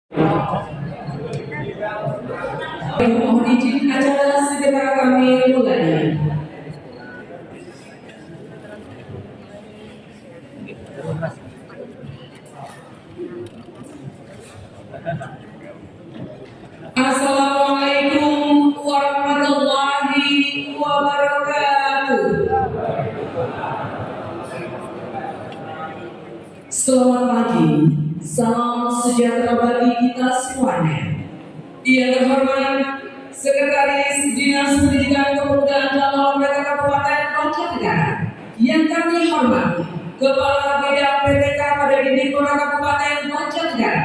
Mohon izin acara segera kami mulai. Assalamualaikum warahmatullahi wabarakatuh. Selamat pagi, salam sejahtera bagi kita semuanya. Yang terhormat Sekretaris Dinas Pendidikan Kepemudaan dan Olahraga Kabupaten Banjarnegara, yang kami hormati Kepala Bidang PTK pada Didikora Kabupaten Banjarnegara,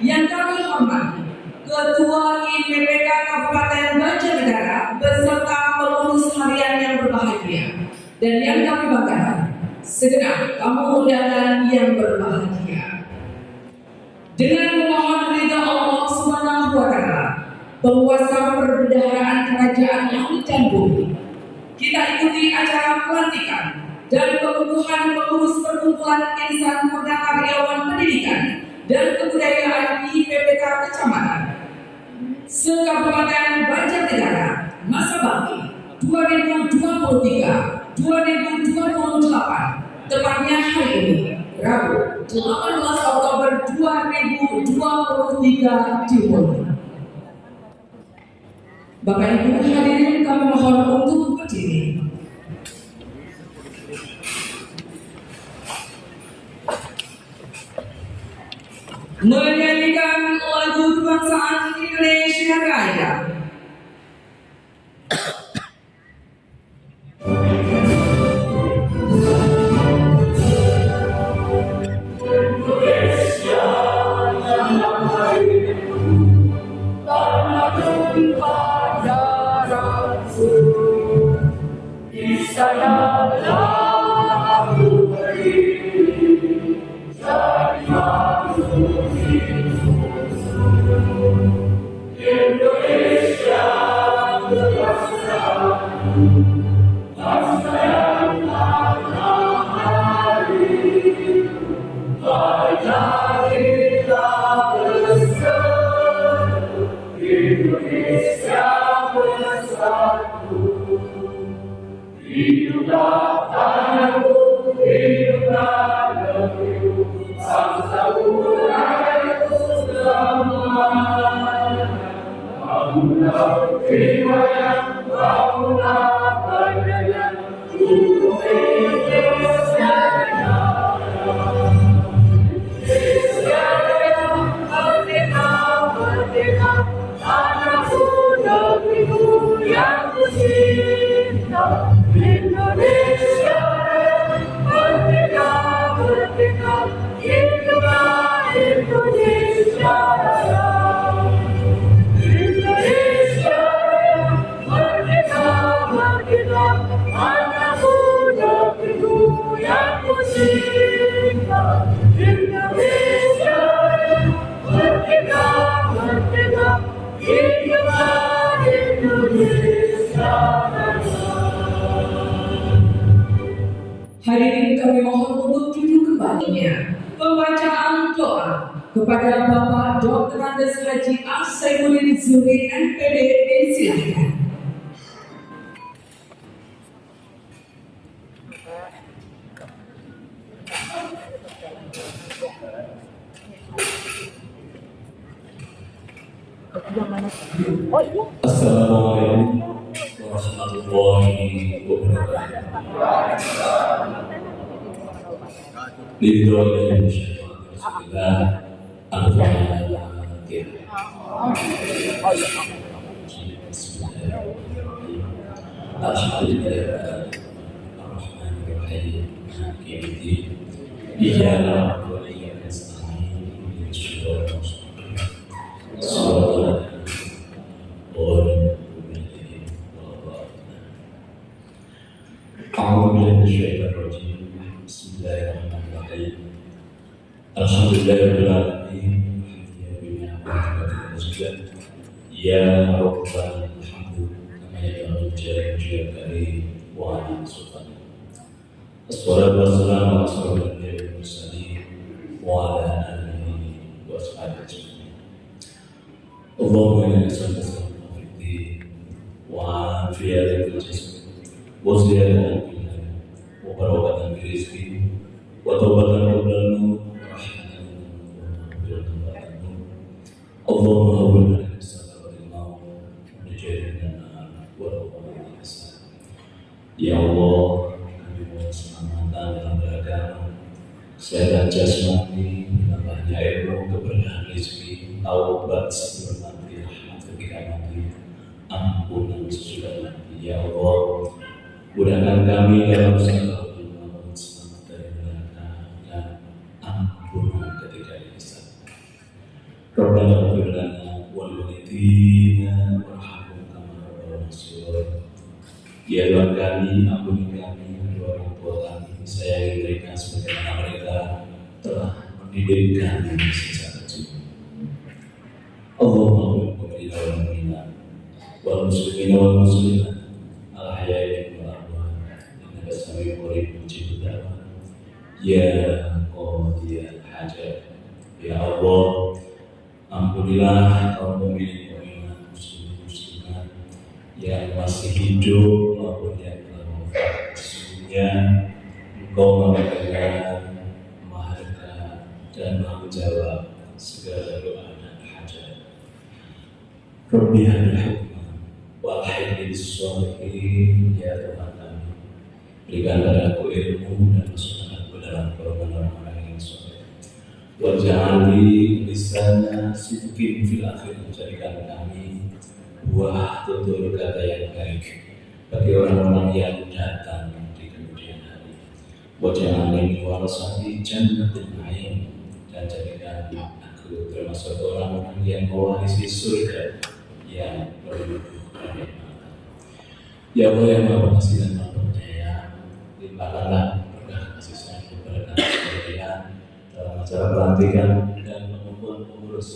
yang kami hormati Ketua IPPK Kabupaten Banjarnegara beserta pengurus harian yang berbahagia, dan yang kami banggakan segenap tamu undangan yang berbahagia. Dengan memohon ridha Allah Subhanahu wa Ta'ala, penguasa perbendaharaan Kerajaan Langit dan Bumi, kita ikuti acara pelantikan dan pengukuhan pengurus perkumpulan insan muda karyawan pendidikan dan kebudayaan IPPK Kecamatan se-Kabupaten Banjarnegara masa bakti 2023-2028, tepatnya hari ini Rabu 18 Oktober 2023 di Bogor. Bapak Ibu hadirin, kami mohon untuk berdiri. Menyanyikan lagu kebangsaan Indonesia Raya. Hadirin, kami mohon untuk duduk kembalinya. Pembacaan doa kepada Bapak Dr. Andes Haji Asaifuddin Zuri MPD disilakan. Assalamualaikum warahmatullahi wabarakatuh. Bismillahirrahmanirrahim. Ya Rabbal Hamdu kama yaqulu jalla karim wa ala sultan. Assalatu wassalamu ala asyrafil anbiya'i wal mursalin wa ala alihi wa sahbihi ajma'in. Amma ba'du. Allahumma inna nas'aluka al-fiqh wa afiyatan fil jism wa ziyadatan fil ilm wa barakatan fil rizqi wa tawbatan qabla al-maut wa rahmatan wa maghfiratan ba'da al-maut. Allahumma hawwin 'alaina as-sakaratil maut wa najina minan nar wa tawbatan ihsan. Ya Allah, kami mohon keselamatan dalam beragama, kesehatan jasmani, menambahnya ilmu, keberkahan rezeki, taubat sebelum mati, rahmat ketika mati, ampunan sesudah mati. Ya Allah, mudahkan kami dalam segala perbuatan, selamat dari neraka dan ampunan ketika dihisab. Rabbana ighfir lana wa liwalidina warhamhum kama rabbayana shaghira. Ya Tuhan kami, ampuni kami, kedua orang tua kami, sayangi mereka sebagaimana mereka telah mendidik kami sejak kecil. Allahumma mu'minina wal mu'minat wal muslimina wal muslimat al ahya'i wal amwat innaka sami'un qarib mujibud da'wat ya qadiyal hajat. Ya Allah, ampunilah kaum mukminin mukminat muslimin muslimat yang masih hidup maupun yang telah wafat. Sesungguhnya Engkau Maha Mendengar, Maha Dekat, dan Maha Menjawab segala doa dan hajat. Rabbi habil hikmah wal hilmi bis-shalihin. Ya Tuhan kami, berikan padaku ilmu dan masukkan aku dalam golongan orang-orang yang saleh. Waj'alni lisana sidqin fil akhir, jadikan kami buah tutur kata yang baik bagi orang-orang yang datang di kemudian hari. Waj'alni warasati jannatin na'im, dan jadikan aku termasuk orang-orang yang mewarisi surga yang penuh kenikmatan. Ya Allah yang Maha Pengasih dan Maha Penyayang, limpahkanlah berkah kasih sayang kepada kami sekalian dalam acara pelantikan dan pengumuman pengurus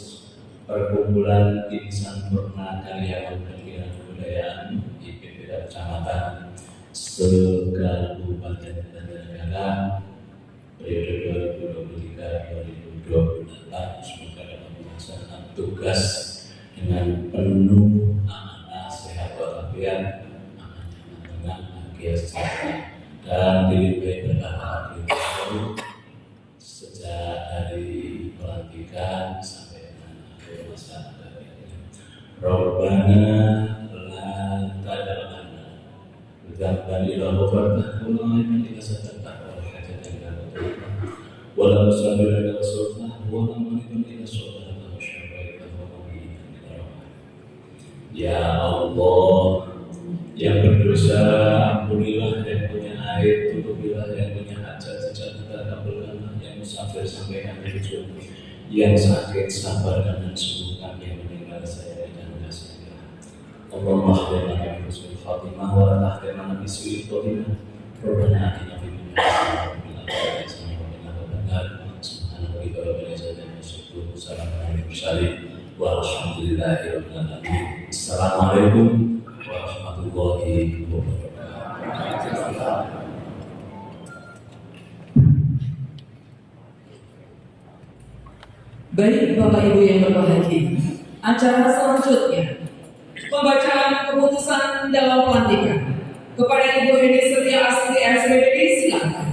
perkumpulan insan purna karyawan dan kebudayaan IPB Kecamatan se-Kabupaten Banjarnegara periode 2023-2028. Semoga dalam melaksanakan tugas dengan penuh amanah, sehat walafiat, aman dengan bahagia sejahtera, dan dilimpahi berkah sejak dari pelantikan sampai akhir masa karirnya. Rabbana la tad'alna dzamban illa ghafartahu wa la ilaha illa anta hajatan illa qadaytaha wa la musabira illa sultahu wa la mani'un illa sultahu wa syarika wa bihi. Ya Allah, yang berdosa ampunilah, yang punya aib tutupilah, yang punya hajat sejatlah kabulkanlah, yang musafir sampaikan tujuan, yang sakit sabarkan dan sembuhkan, yang meninggal saya dan kasih. Allahumma khairan bi husnul khatimah wa la tahrimna bi su'il khatimah. Rabbana atina fid dunya hasanah wa fil akhirati hasanah wa qina adzabannar. Subhana rabbika rabbil izzati amma yasifun, salamun alal mursalin walhamdulillahi rabbil alamin. Assalamualaikum warahmatullahi wabarakatuh. Baik Bapak Ibu yang berbahagia, acara selanjutnya pembacaan keputusan dalam pelantikan. Kepada Ibu Edi Setia Astri SPDD, silakan.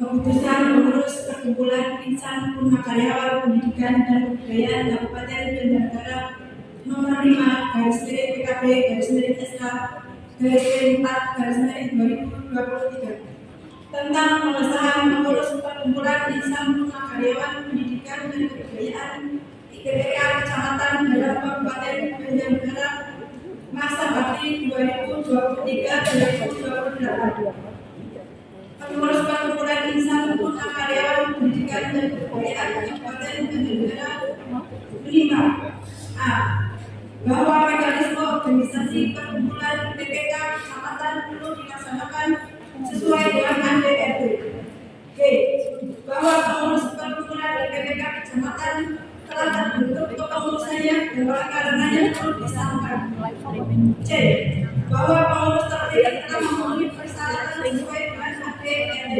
Keputusan pengurus perkumpulan insan purna karyawan pendidikan dan kebudayaan Kabupaten Banjarnegara nomor 5 garis miring PKB garis miring SK garis miring 4 garis miring 2023 tentang pengesahan pengurus perkumpulan insan purna karyawan pendidikan dan kebudayaan IPPK Kecamatan dalam Kabupaten Banjarnegara masa bakti 2023-2028. Pengurus perkumpulan insan purna karyawan pendidikan dan kebudayaan Kabupaten Banjarnegara kelima A. Bahwa mekanisme organisasi perkumpulan PPK Kecamatan perlu dilaksanakan sesuai dengan ADRT. B. Bahwa pengurus perkumpulan PPK Kecamatan telah terbentuk kepengurusannya dan oleh karenanya perlu disahkan. C. Bahwa pengurus terpilih telah memenuhi persyaratan sesuai dengan ADRT.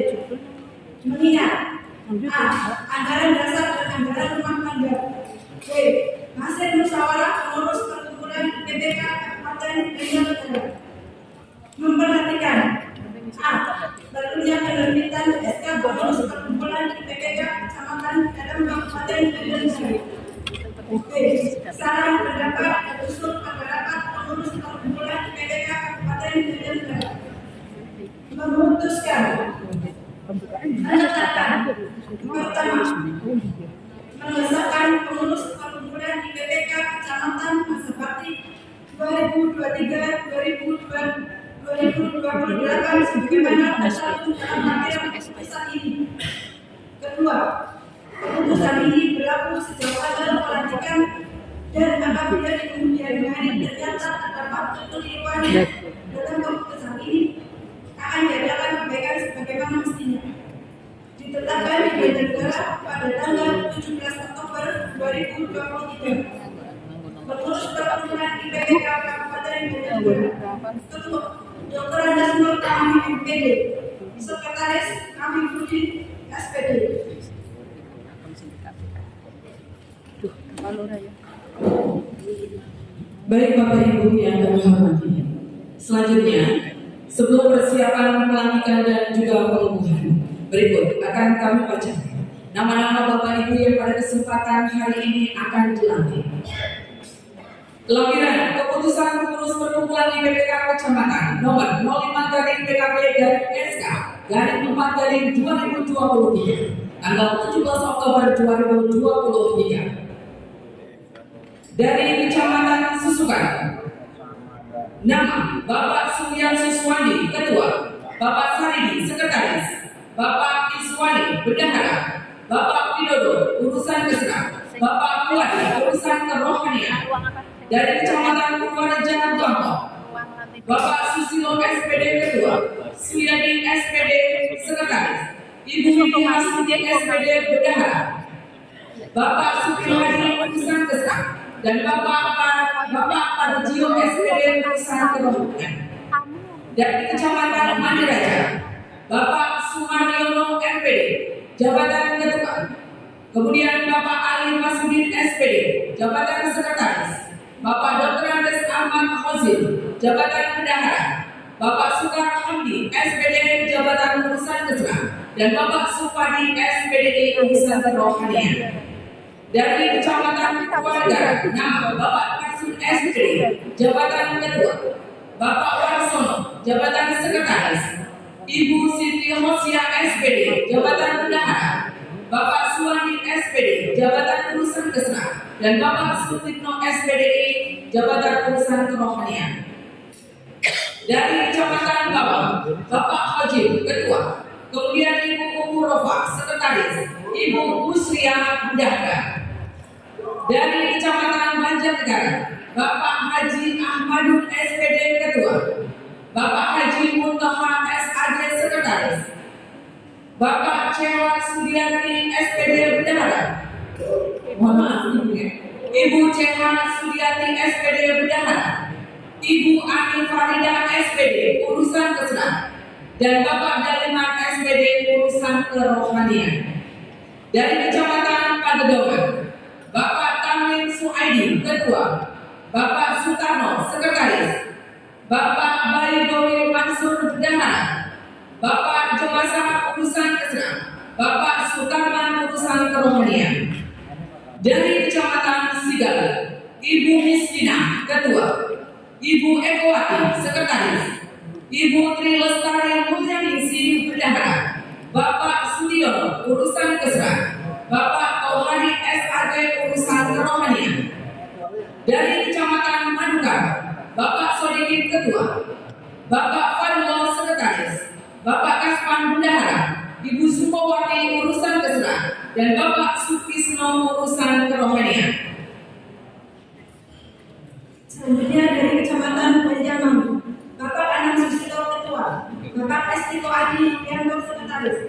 Mengingat A. Anggaran dasar dan anggaran rumah tangga. B. Hasil musyawarah pengurus perkumpulan PPK Kabupaten Penyelenggara. Memperhatikan A. Berlakunya penerbitan SK pengurus perkumpulan PPK Kecamatan dalam Kabupaten Penyelenggara. B. Saran pendapat dan usul pada rapat pengurus perkumpulan PPK Kabupaten Penyelenggara. Memutuskan menetapkan pertama mengesahkan pengurus perkumpulan di PPK Kecamatan Masa Bakti 2023-2028 sebagaimana tercantum dalam materi keputusan ini. Kedua, keputusan ini berlaku sejak tanggal pelantikan dan apabila di kemudian hari ternyata terdapat kekeliruan dalam keputusan ini akan diadakan perbaikan sebagaimana mestinya. Ditetapkan di Banjarnegara pada tanggal 17 Oktober 2023. Pengurus perkumpulan IPPK Kabupaten Banjarnegara. Ketua Dr. Anjasmur kami MPD. Sekretaris kami Budi SPD. Baik Bapak Ibu yang kami hormati. Selanjutnya, sebelum persiapan pelantikan dan juga pengukuhan, berikut akan kami bacakan nama-nama Bapak Ibu yang pada kesempatan hari ini akan dilantik. Lampiran keputusan pengurus perkumpulan IPPK Kecamatan nomor 05/PKP/SK/4/2023 tanggal 17 Oktober 2023. Dari Kecamatan Susukan, nama Bapak Suryan Siswandi, Ketua, Bapak Saridi, Sekretaris, Bapak Iswani, Bendahara, Bapak Widodo, Urusan Kesra, Bapak Kuwadi, Urusan Kerohanian. Dari Kecamatan Purwareja, Bangkok, Bapak Susilo SPD, Ketua, Suyadi SPD, Sekretaris, Ibu Widi Hasudi SPD, Bendahara, Bapak Suprihadi, Urusan Kesra, dan Bapak Parjio SPD, Urusan Kerohanian. Dari Kecamatan Mandiraja, Bapak Sumaryono MPD, Jabatan Ketua. Kemudian Bapak Ali Masudin SPD, Jabatan Sekretaris. Bapak Dr. Andes Ahmad Hozin, Jabatan Bendahara. Bapak Sukar Hamdi SPD, Jabatan Urusan Kesra, dan Bapak Supadi SPD, Urusan Kerohanian. Dari Kecamatan Purwareja, nama Bapak Parsun SPD, Jabatan Ketua. Bapak Warsono, Jabatan Sekretaris. Ibu Siti Hosia SPD, Jabatan Bendahara. Bapak Suwandi SPD, Jabatan Urusan Kesra, dan Bapak Sutikno SPDI, Jabatan Urusan Kerohanian. Dari Kecamatan Bawang, Bapak Hojim, Ketua. Kemudian Ibu Umurofa, Sekretaris. Ibu Musria, Bendahara. Dari Kecamatan Banjarnegara, Bapak Haji Ahmadun SPD, Ketua. Bapak Haji Muntaha SAD, Sekretaris. Bapak Cewa Sudiati SPD, Bendahara. Mohon maaf Ibu ya. Ibu Cewa Sudiati SPD, Bendahara. Ibu Ani Farida SPD, Urusan Kesra, dan Bapak Daliman SPD, Urusan Kerohanian. Dari Kecamatan Padedokan, Bapak Tamim Suaidi, Ketua. Bapak Sutarno, Sekretaris. Bapak Baidowi Mansur, Bendahara. Bapak Jawasa, Urusan Kesra. Bapak Sukarman, Urusan Kerohanian. Dari Kecamatan Sigala, Ibu Mistina, Ketua. Ibu Ekowati, Sekretaris. Ibu Tri Lestari Mulyaningsih, Bendahara. Bapak Sudiono, Urusan Kesra. Bapak Tauhadi SAD, Urusan Kerohanian. Dari Kecamatan Madukan, Bapak Sodikin, Ketua. Bapak Fadlon, Sekretaris. Bapak Kaspan, Bendahara. Ibu Sukowati, Urusan Kesra, dan Bapak Sukisno, Urusan Kerohanian. Selanjutnya dari Kecamatan Banjarnegara, Bapak Anang Susilo, Ketua. Bapak Estiko Adi, Yanto, Sekretaris.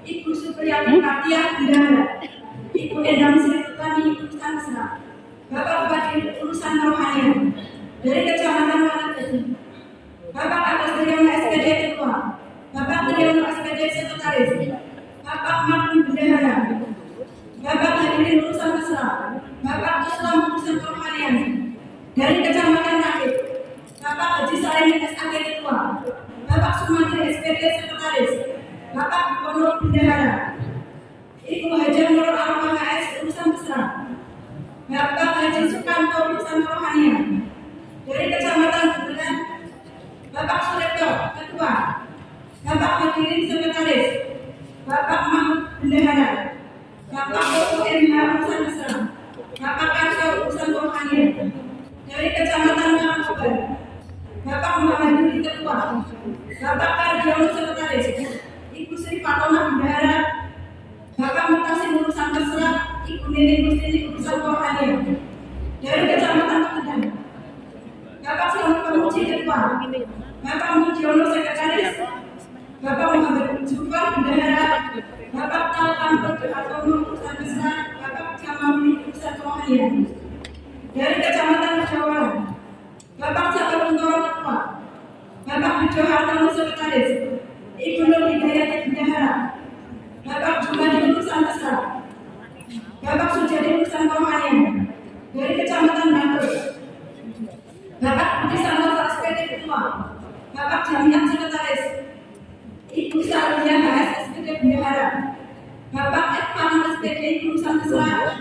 Ibu Supriyati Fatia, Bendahara. Ibu Endang Sri Utami, Urusan Kesra. Bapak Fadil, Urusan Kerohanian. Dari Kecamatan Wanagiri, Bapak Agus Triyono SPD, Ketua. Bapak Triyono SPD, Sekretaris. Bapak Ahmad Bendahara, Bapak Hadirin urusan mesra, Bapak Islam urusan kerohanian. Dari Kecamatan Rakit, Bapak Haji Salim SAG Ketua, Bapak Sumantri SPD Sekretaris, Bapak Gubernur Bendahara, Ibu Haji Nurul Arwah HS urusan mesra, Bapak Haji Sukanto urusan kerohanian. Dari Kecamatan Bulan, Bapak Sureto Ketua, Bapak Hadirin Sekretaris, Bapak Mahmud Bendahara, Bapak Bowo MH urusan mesra, Bapak Kansor urusan kerohanian. Dari Kecamatan Karangkobar, Bapak Muhammad Yudi Ketua, Bapak Kardiono Sekretaris, Ibu Sri Fatona Bendahara, Bapak Mutasim urusan mesra, Ibu Nini Mustini urusan kerohanian. Dari Kecamatan Kendal, Bapak Selamat Pemuji Ketua, Bapak Mujiono Sekretaris, Bapak Muhammad Jufar Bendahara, Bapak Talkan Perjuangan urusan mesra, Bapak Jamal urusan kerohanian. Dari Kecamatan Jawa, Bapak Sabar Untoro Ketua, Bapak Bijo Hartono Sekretaris, Ibu Nur Hidayati Bendahara, Bapak Jumadi urusan mesra, Bapak Sujadi urusan kerohanian. Dari Kecamatan Bantul, Bapak Budi Santosa SPD Ketua, Bapak Jamiat Sekretaris, Ibu Sarulia HS SPD Bendahara, Bapak Edvan SPD urusan mesra,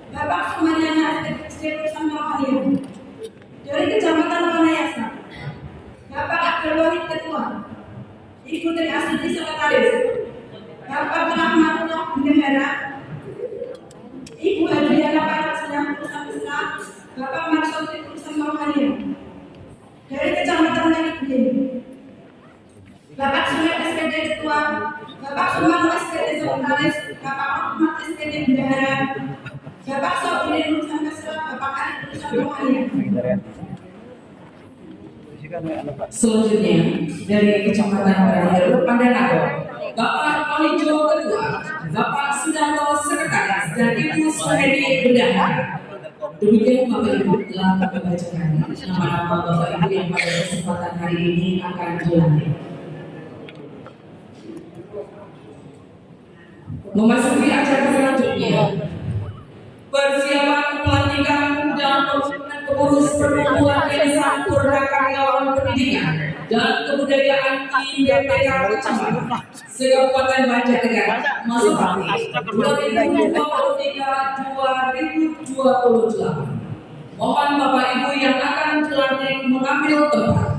Bapak Sumanyana SPD urusan kerohanian. Dari Kecamatan Wanayasa, Bapak Abdul Wahid Ketua, Ibu Tri Astuti Sekretaris, Bapak Rahmatullah Bendahara, Ibu Hadriana Paratsina urusan mesra, Bapak Marsudi urusan kerohanian. Dari Kecamatan Negeri, Bapak Sumet SPD Ketua, Bapak Sumarno SPD Sekretaris, Bapak Ahmad SPD Bendahara, Bapak Sobri urusan mesra, Bapak Arif urusan kerohanian. Selanjutnya dari Kecamatan Barangaru Pandanago, Bapak Olijo Ketua, Bapak Sudanto Sekretaris, dan Ibu Suhedi Bendahara. Demikian Bapak Ibu telah kami bacakan nama-nama Bapak Ibu yang pada kesempatan hari ini akan dilantik. Memasuki acara selanjutnya, persiapan pelantikan dan pemilihan pengurus perkumpulan Yayasan Purna Karyawan Pendidikan dan Kebudayaan IBPK Kecamatan Kabupaten Banjarnegara masa bakti 2023-2028. Mohon Bapak Ibu yang akan dilantik mengambil tempat.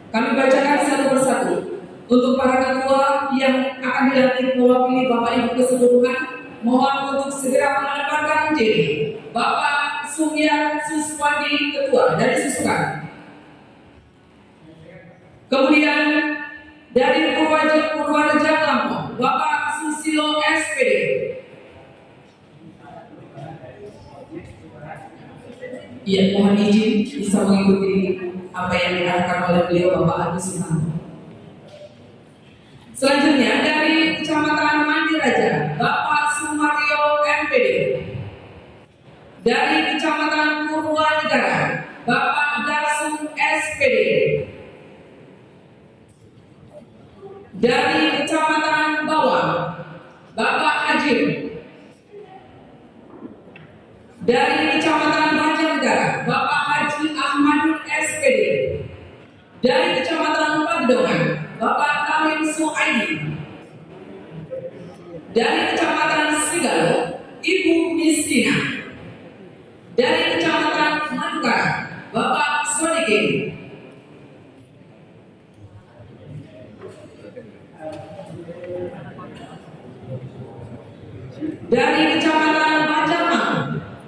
Kami bacakan satu persatu. Untuk para ketua yang akan dilantik mewakili Bapak Ibu keseluruhan, mohon untuk segera menempatkan diri. Bapak Sumyan Suswandi Ketua dari Susukan. Kemudian dari Purwareja Lampung, Bapak Susilo SPD. Iya, mohon izin bisa mengikuti apa yang diarahkan oleh beliau Bapak Agus Susanto. Selanjutnya dari Kecamatan Mandiraja, Bapak Sumario MPD. Dari Kecamatan Purwanegara, Bapak Darsum SPD. Dari Kecamatan Bawang, Bapak Hajim. Dari Kecamatan Banjarnegara, Bapak Haji Ahmadul SPD. Dari Kecamatan Pagedongan, Bapak Kamil Suaidi. Dari Kecamatan Sigalo, Ibu Mistina. Dari Kecamatan Madukara, Bapak Sodikin. Dari Kecamatan Majalengka,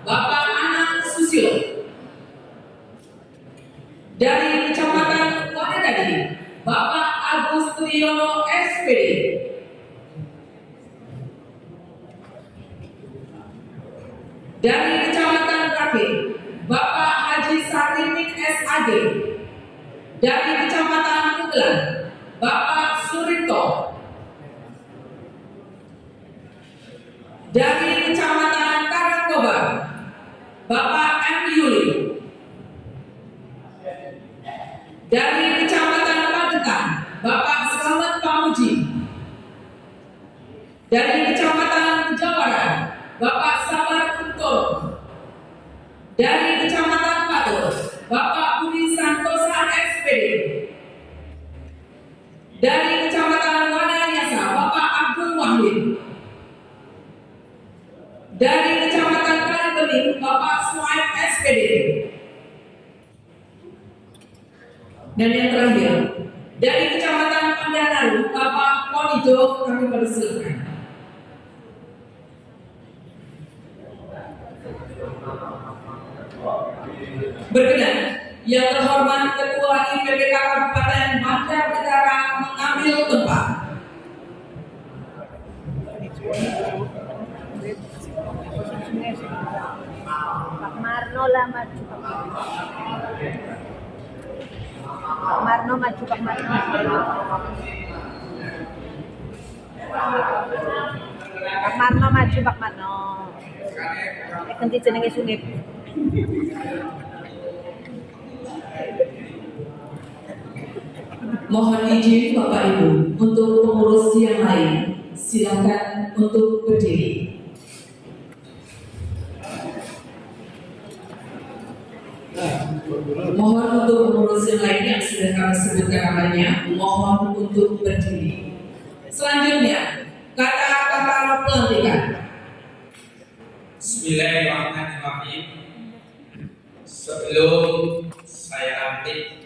Bapak Anang Susilo. Dari Kecamatan Wadadadi, Bapak Agus Triyono SPD. Dari Kecamatan Rakit, Bapak Haji Sarlimin SAG. Dari Kecamatan Mugelan, Bapak Surito. Dari Kecamatan Karangkobar, Bapak M. Yuli. Dari Kecamatan Padetan, Bapak Selamat Pamuji. Dari Kecamatan Jawara, Bapak Sabar Kunto. Dari Kecamatan Patul, Bapak Budi Santosa SPD. Dari Kecamatan Wanayasa, Bapak Abdul Wahid. Dari Kecamatan Kalibening, Bapak Suaib SPD. Dan yang terakhir, dari Kecamatan Pandanaru, Bapak Ponijo, kami persilakan. Berkenan, yang terhormat Ketua IPPK Kabupaten Banjarnegara mengambil tempat. Pak Marno lah maju. Pak Marno maju, Pak Marno. Pak Marno maju, Pak Marno. Ganti jenenge Sungip. Mohon izin Bapak Ibu untuk pengurus yang lain, silakan untuk berdiri. Mohon untuk pengurus yang lain yang sudah kami sebutkan namanya, mohon untuk berdiri. Selanjutnya, kata-kata pelantikan. Bismillahirrahmanirrahim. Sebelum saya lantik,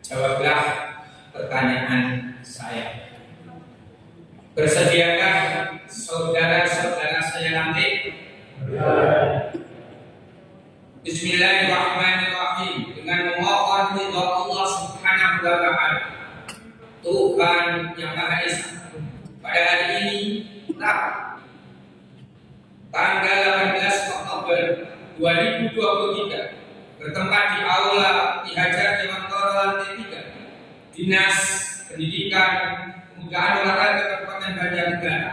jawablah pertanyaan saya. Bersediakah saudara-saudara saya lantik? Bismillahirrahmanirrahim. Dengan memohon ridha Allah Subhanahu wa Ta'ala, Tuhan yang Maha Esa, pada hari ini tanggal 18 Oktober 2023 bertempat di Aula Ki Hajar Dewantara lantai 3 Dinas Pendidikan Kebudayaan Olahraga Kabupaten Banjarnegara.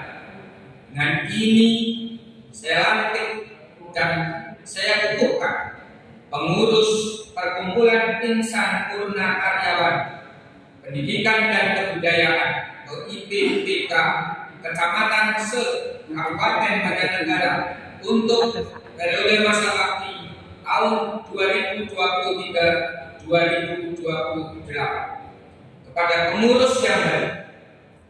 Dengan ini saya lantik dan saya kukuhkan pengurus Perkumpulan Insan Purna Karyawan Pendidikan dan Kebudayaan atau IPPK Kecamatan Kabupaten Banjarnegara untuk periode masa bakti tahun 2023-2028. Kepada pengurus yang baik,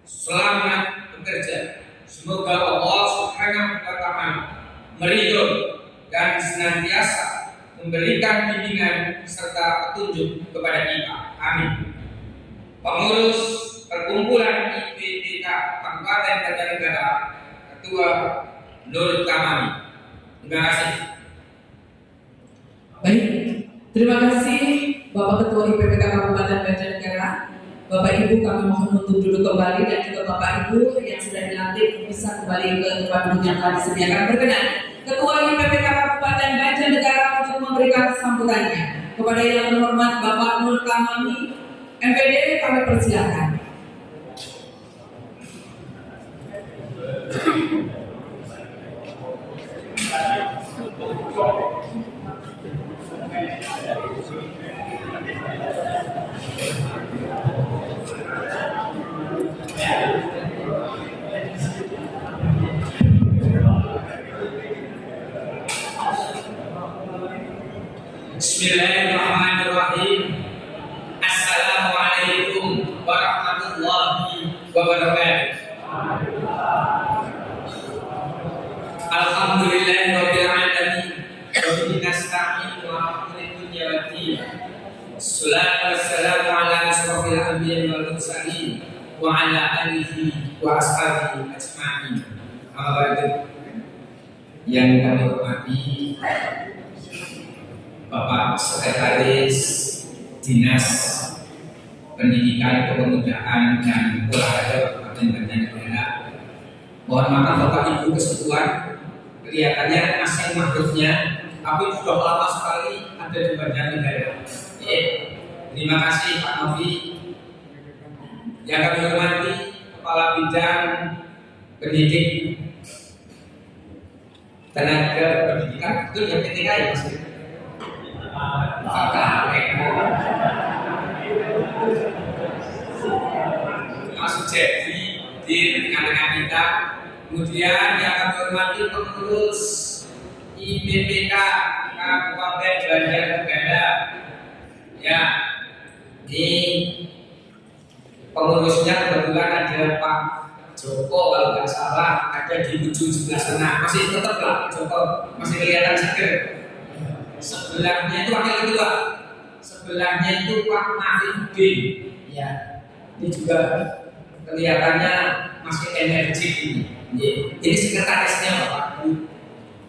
selamat bekerja. Semoga Allah Subhanahu wa Ta'ala meridhoi dan senantiasa memberikan bimbingan serta petunjuk kepada kita. Amin. Pengurus Perkumpulan IPPK Kabupaten Banjarnegara, Ketua Nur Kamami. Terima kasih. Baik, terima kasih Bapak Ketua IPPK Kabupaten Banjarnegara. Bapak Ibu kami mohon untuk duduk kembali dan juga Bapak Ibu yang sudah dilantik bisa kembali ke tempat duduk yang telah disediakan. Berkenan Ketua IPPK Kabupaten Banjarnegara untuk memberikan sambutannya. Kepada yang terhormat Bapak Nur Kamami, MPD, kami persilakan. Bismillahirrahmanirrahim. Assalamualaikum warahmatullahi wabarakatuh. Alhamdulillahirabbil alamin. Wa bihi nasta'in wa ala dunya waddin. Wassalatu wassalamu ala asyrofil anbiya'i wal mursalin wa ala alihi wa ashabihi ajma'in. Amma ba'du. Yang kami hormati Bapak Sekretaris Dinas Pendidikan Kepemudaan dan Olahraga Kabupaten Banjarnegara. Mohon maaf Bapak Ibu Kesatuan, kelihatannya asing makhluknya, tapi sudah lama sekali ada di Banjarnegara. Terima kasih Pak Novi. Yang kami hormati Kepala Bidang Pendidik Tenaga Pendidikan, betul ya PTK ya Mas? Mas Jadi hadir dengan kita. Kemudian yang kami hormati pengurus IPPK Kabupaten Banjarnegara. Ya, ini pengurusnya kebetulan ada Pak Joko kalau nggak salah, ada di ujung sebelah sana. Masih tetap lah Joko, masih kelihatan seger. Sebelahnya itu wakil ketua, sebelahnya itu Pak Mafiuddin. Ya, ini juga kelihatannya masih energik ini. Ini sekretarisnya Bapak.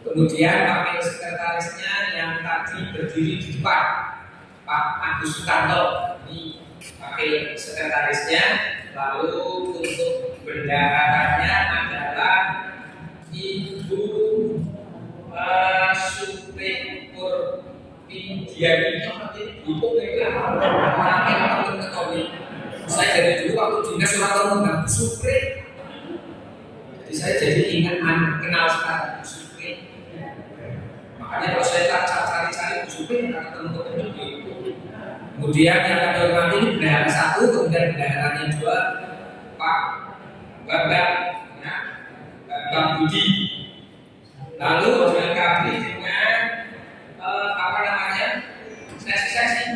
Kemudian wakil sekretarisnya yang tadi berdiri di depan, Pak Agus Sutanto. Ini wakil sekretarisnya. Lalu untuk bendaharanya adalah Ibu Supepur Indiani. Ibu orangnya teman-teman. Saya dari dulu waktu dinas orang tahu Supre. Jadi saya jadi ingat kenal sekarang Supre. Makanya kalau saya cari-cari Supre karena teman-teman itu. Kemudian yang kami hormati ini bendahara satu, kemudian bendaharanya dua, Pak Bambang, ya, Bambang Budi. Lalu dilengkapi dengan apa namanya, sesi-sesi,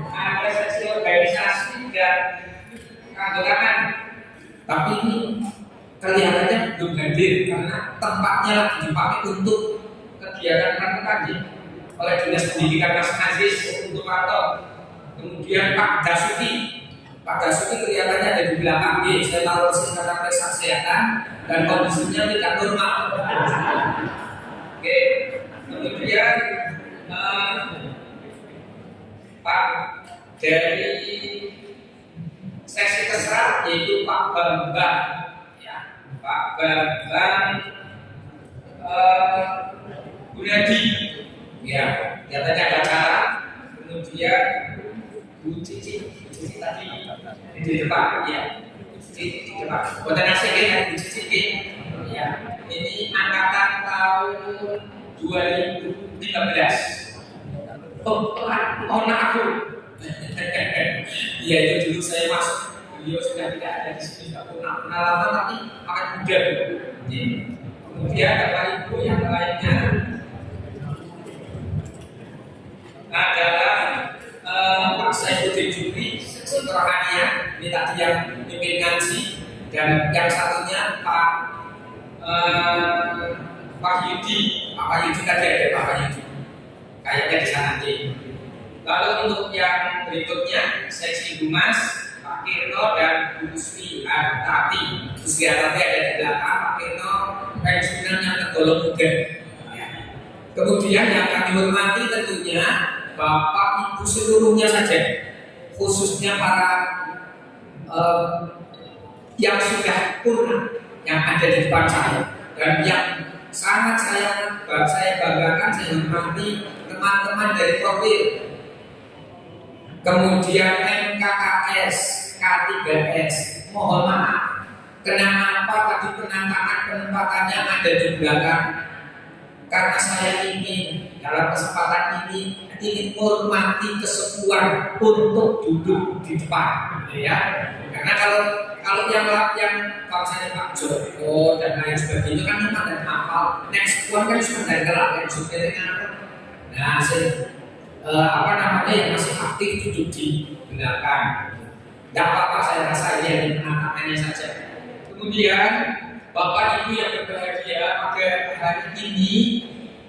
ada sesi organisasi dan keanggotaan. Tapi ini kelihatannya belum hadir karena tempatnya lagi dipakai untuk kegiatan kaji oleh Dinas Pendidikan Mas Aziz untuk Parto. Kemudian Pak Dasuki kelihatannya ada di belakang. Saya tahu karena periksa kesehatan dan kondisinya tidak normal. Oke. Kemudian Pak dari seksi kesra yaitu Pak Bambang, ya, Pak Bambang Gunadi, ya, katanya ada acara. Kemudian Bu Cici tadi di depan, ya, Cici di depan. Buatan asik ya, Bu Cici, ya. Ini angkatan tahun 2013. Oh, aku. Ya itu dulu saya masuk. Beliau sudah tidak ada di sini, tidak pernah pengalaman tapi akan muda. Kemudian Bapak Ibu yang lainnya adalah Pak Saifuddin Juri, seksi kerohanian, ini tadi yang pimpin ngaji, dan yang satunya Pak Yudi tadi ada Pak Yudi, kayaknya di sana nanti. Lalu untuk yang berikutnya seksi humas Pak Kirno dan Bu Sri Hartati. Bu Sri Hartati ada di belakang, Pak Kirno pensiunan yang tergolong muda. Kemudian yang kami hormati tentunya Bapak Ibu seluruhnya saja, khususnya para yang sudah purna yang ada di depan saya dan yang sangat saya banggakan, saya hormati teman-teman dari Profil, kemudian MKKS, K3S. Mohon maaf, kenapa tadi penempatannya ada di belakang? Karena saya ingin dalam kesempatan ini ingin menghormati kesepuan untuk duduk di depan, ya. Karena kalau yang kalau saya Pak Joko dan lain sebagainya kan memang dan hafal, next one kan cuma dari kelak yang sebagainya. Nah, yang masih aktif duduk di belakang. Tidak apa-apa, saya rasa ini hanya penataannya saja. Kemudian Bapak Ibu yang berbahagia, pada hari ini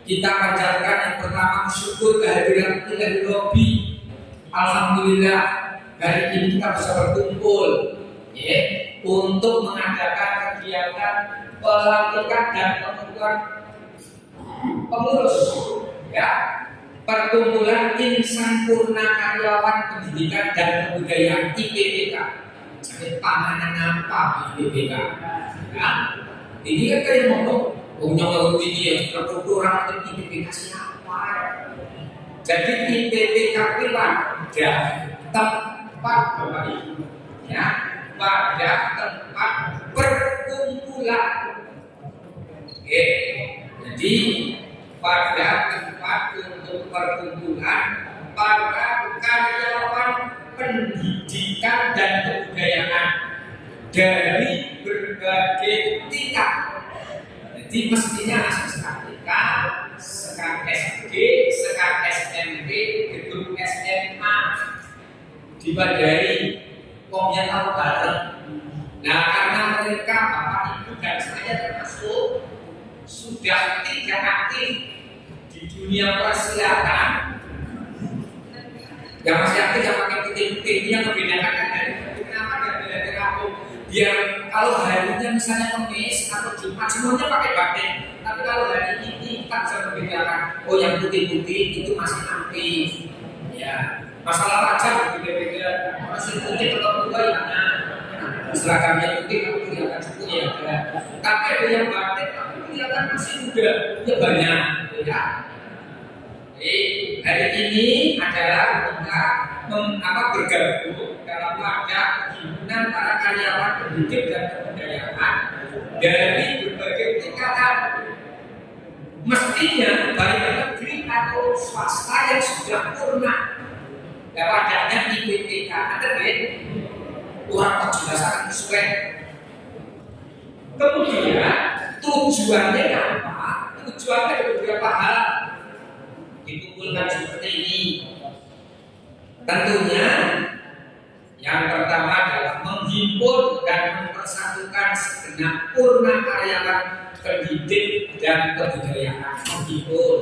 kita panjatkan yang pertama syukur kehadiran kita di lobby. Alhamdulillah hari ini kita bisa berkumpul, ya, untuk mengadakan kegiatan pelantikan dan pembentukan pengurus, ya, perkumpulan insan purna karyawan pendidikan dan kebudayaan IPPK. Jadi panganan apa IPPK? Ya, ini kan kayak ngomong ngomong ini ya, perkumpulan IPPK siapa? Jadi IPPK itu ada tempat Bapak Ibu, ya, pada tempat perkumpulan. Oke, jadi pada tempat untuk perkumpulan para karyawan pendidikan dan kebudayaan dari berbagai berbagai tingkat. Jadi mestinya SKTK, sekarang SG, sekarang SMP, gedung SMA diwadai komnya tahu bareng. Nah karena mereka bapak ibu dan saya termasuk sudah tidak aktif di dunia persilatan. Yang masih aktif yang pakai putih-putih ini yang membedakan dari kenapa dia beda-beda aku. Biar kalau harinya misalnya Kamis atau Jumat semuanya pakai batik. Tapi kalau hari ini kita bisa membedakan. Oh yang putih-putih itu masih aktif. Ya masalah wajah beda-beda. Masih putih atau putih ya. Seragamnya putih tapi kelihatan cukup ya. Tapi ada yang batik tapi kelihatan masih muda. Ya banyak. Ya. Hari ini adalah kita bergabung dalam wadah himpunan para karyawan pendidik dan kebudayaan dari berbagai tingkatan. Mestinya baik negeri atau swasta yang sudah purna. Ya wadahnya IPTK ada kurang penjelasan sesuai. Kemudian tujuannya apa? Tujuannya ada beberapa hal. Dikumpulkan seperti ini. Tentunya yang pertama adalah menghimpun dan mempersatukan segenap purna karyawan pendidik dan kebudayaan. Menghimpun.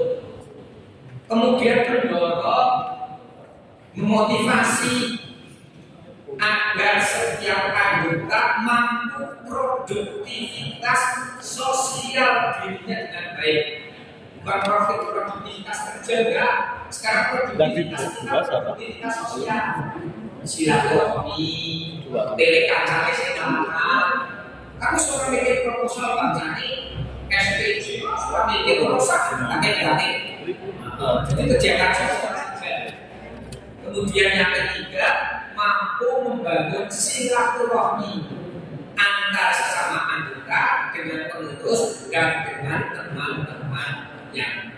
Kemudian mendorong, memotivasi agar setiap anggota mampu produktivitas sosial dirinya dengan baik. Bukan produktivitas kerja enggak. Sekarang produktivitas sosial. Silaturahmi, telekancan SMA. Kamu suka mikir proposal bancani, SPJ, suka mikir rusak, nanti. Jadi kegiatan sosial. Kemudian yang ketiga, mampu membangun silaturahmi antara sesama anggota dengan pengurus dan dengan teman-teman yang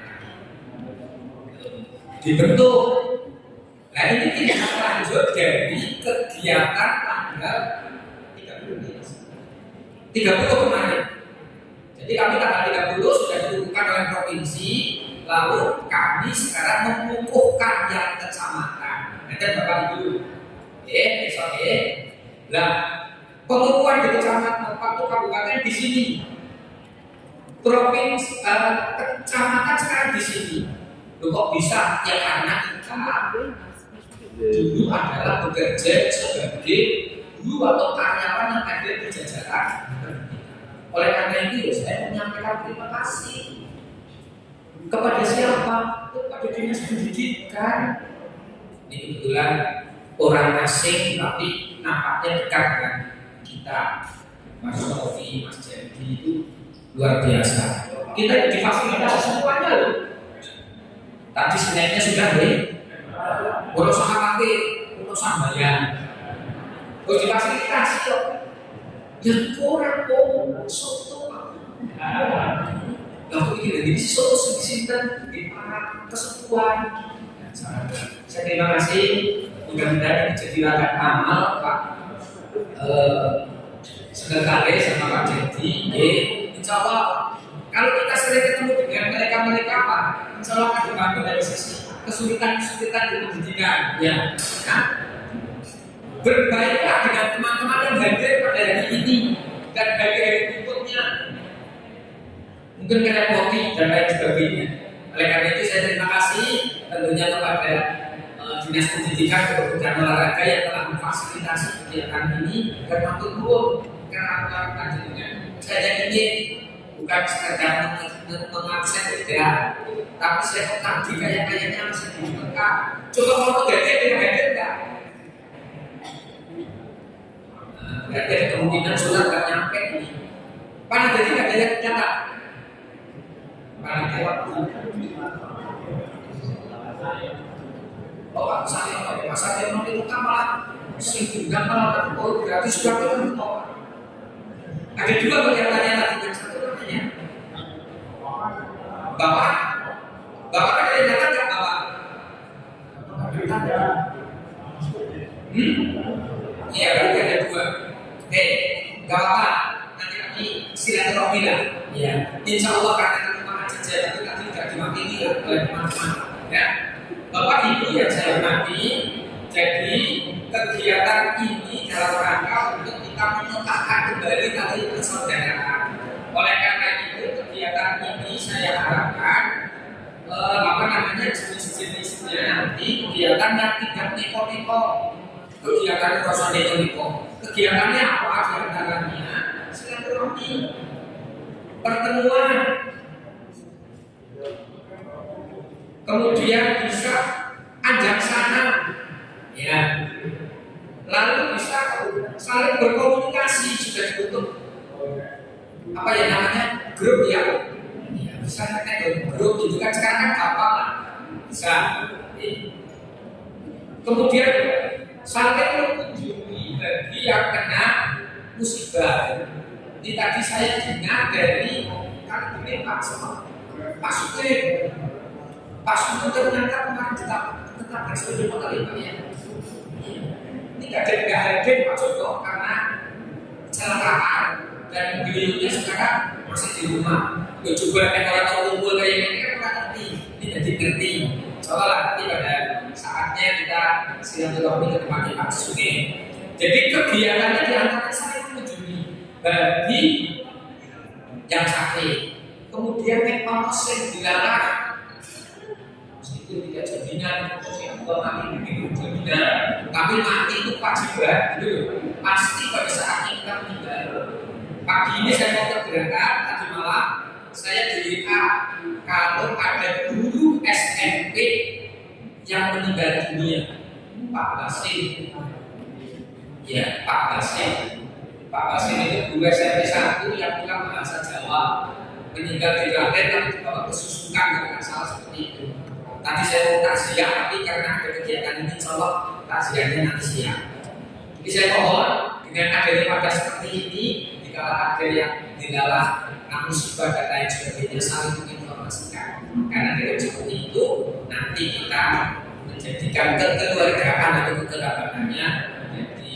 dibentuk. Nah ini tidak lanjut dari kegiatan tanggal 30 kemarin. Jadi kami tanggal 30 sudah ditentukan oleh provinsi, lalu kami sekarang mengukuhkan yang kecamatan. Nanti Bapak Ibu, besok Nah pengukuhan di kecamatan waktu kabupaten di sini. Provinsi kecamatan sekarang di sini. Loh kok bisa? Ya karena kita dulu adalah bekerja sebagai guru atau karyawan yang ada di jajaran. Oleh karena itu saya menyampaikan terima kasih kepada siapa? Kepada dinas pendidikan. Ini kebetulan orang asing tapi nampaknya dekat dengan kita. Mas Sofi, Mas Jadi itu luar biasa. Kita difasilitasi semuanya loh. Tadi Seninnya sudah boros sama kaki, boros sama bayar. Terus difasilitasi kok. Yang kurang soto. Lalu ini lagi di soto sekitar di para kesepuan. Saya terima kasih. Mudah-mudahan jadi ladang amal Pak Sekretaris sama Pak Jadi. Insya Allah kalau kita sering ketemu dengan mereka Pak, insya Allah akan dibantu dari sisi kesulitan-kesulitan di pendidikan. Ya, nah, berbaiklah dengan teman-teman yang hadir pada hari ini dan hari-hari berikutnya. Mungkin merepoti dan lain sebagainya. Oleh karena itu saya terima kasih tentunya kepada Dinas Pendidikan dan Olahraga yang telah memfasilitasi kegiatan ini dan matur nuwun karena panjenengan. Saya ingin bukan sekedar mengakses tidak, tapi saya tadi kayaknya masih dibuka. Coba kalau tidak enggak? Berarti ada kemungkinan surat nggak nyampe ini. Panitia tidak ada data. Panitia waktu. Oh Pak, saya mau itu malah sehingga malah berarti sudah ketemu. Ada juga kegiatannya tadi yang satu namanya. Bapak ada yang datang nggak Bapak? Iya berarti ada dua. Nggak apa-apa. Nanti silaturahmi lah. Ya, insya Allah karena teman saja tapi tadi tidak diwakili oleh teman-teman. Ya, Bapak Ibu yang saya hormati, jadi kegiatan ini dalam rangka untuk kita menetapkan kembali tali persaudaraan. Oleh karena itu kegiatan ini saya harapkan jenis-jenisnya nanti kegiatan yang tidak neko-neko, kegiatan rasa neko-neko. Kegiatannya apa? Diantaranya silaturahmi, pertemuan, kemudian bisa ajak sana, ya, lalu bisa saling berkomunikasi sudah dibentuk apa ya namanya grup ya, bisa pakai grup itu kan sekarang kan gampang lah, bisa. Kemudian saling mengunjungi bagi yang kena musibah. Ini tadi saya dengar dari kan ini Pak Suti ternyata kemarin tetap bersama Kota Lima ya. Ini nggak hadir Pak Joko karena kecelakaan dan beliaunya sekarang masih di rumah. Coba orang kumpul kayak ini kan kita ngerti, tidak dimengerti. Soalnya nanti pada saatnya kita silaturahmi ke tempatnya Pak Suti. Jadi kegiatannya diantaranya saling mengunjungi bagi yang sakit, kemudian ekonomi yang dilarang, meskipun tidak jaminan, mati itu jaminan, tapi mati itu kewajiban, gitu. Pasti pada saatnya kita meninggal. Pagi ini saya mau berangkat, tadi malam saya di WA kalau ada guru SMP yang meninggal dunia, Pak Basim. Ya, Pak Basim itu guru SMP 1 yang punya bahasa Jawa, meninggal di Klaten dan dibawa kesusukan dengan salah seperti itu. Tadi saya mau takziah, tapi karena ada kegiatan ini, insya Allah takziahnya nanti siang. Jadi saya mohon dengan adanya pada seperti ini, jika ada yang dilalah musibah dan lain sebagainya saling menginformasikan. Karena dengan seperti itu nanti kita menjadikan kekeluargaan atau kekerabatannya menjadi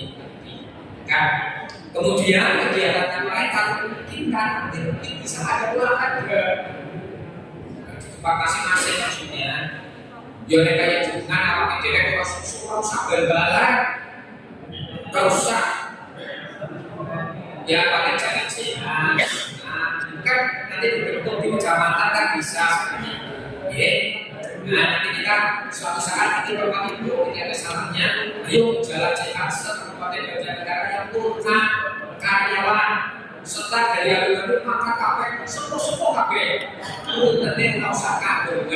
kan. Kemudian kegiatan yang lain kalau memungkinkan nanti mungkin bisa ada olahraga tempat masing-masing maksudnya. Ya kayak jangan awak dhewe kok rusak bal-balan. Rusak. Ya pakai jalan sehat. Kan nanti dibentuk di kecamatan kan bisa seperti ya. Nah nanti kita suatu saat nanti Bapak Ibu ketika ada salahnya, ayo jalan sehat Kabupaten Banjarnegara yang turun karyawan serta dari alun-alun maka kabeh sepuh-sepuh kabeh turun nanti nggak usah kabeh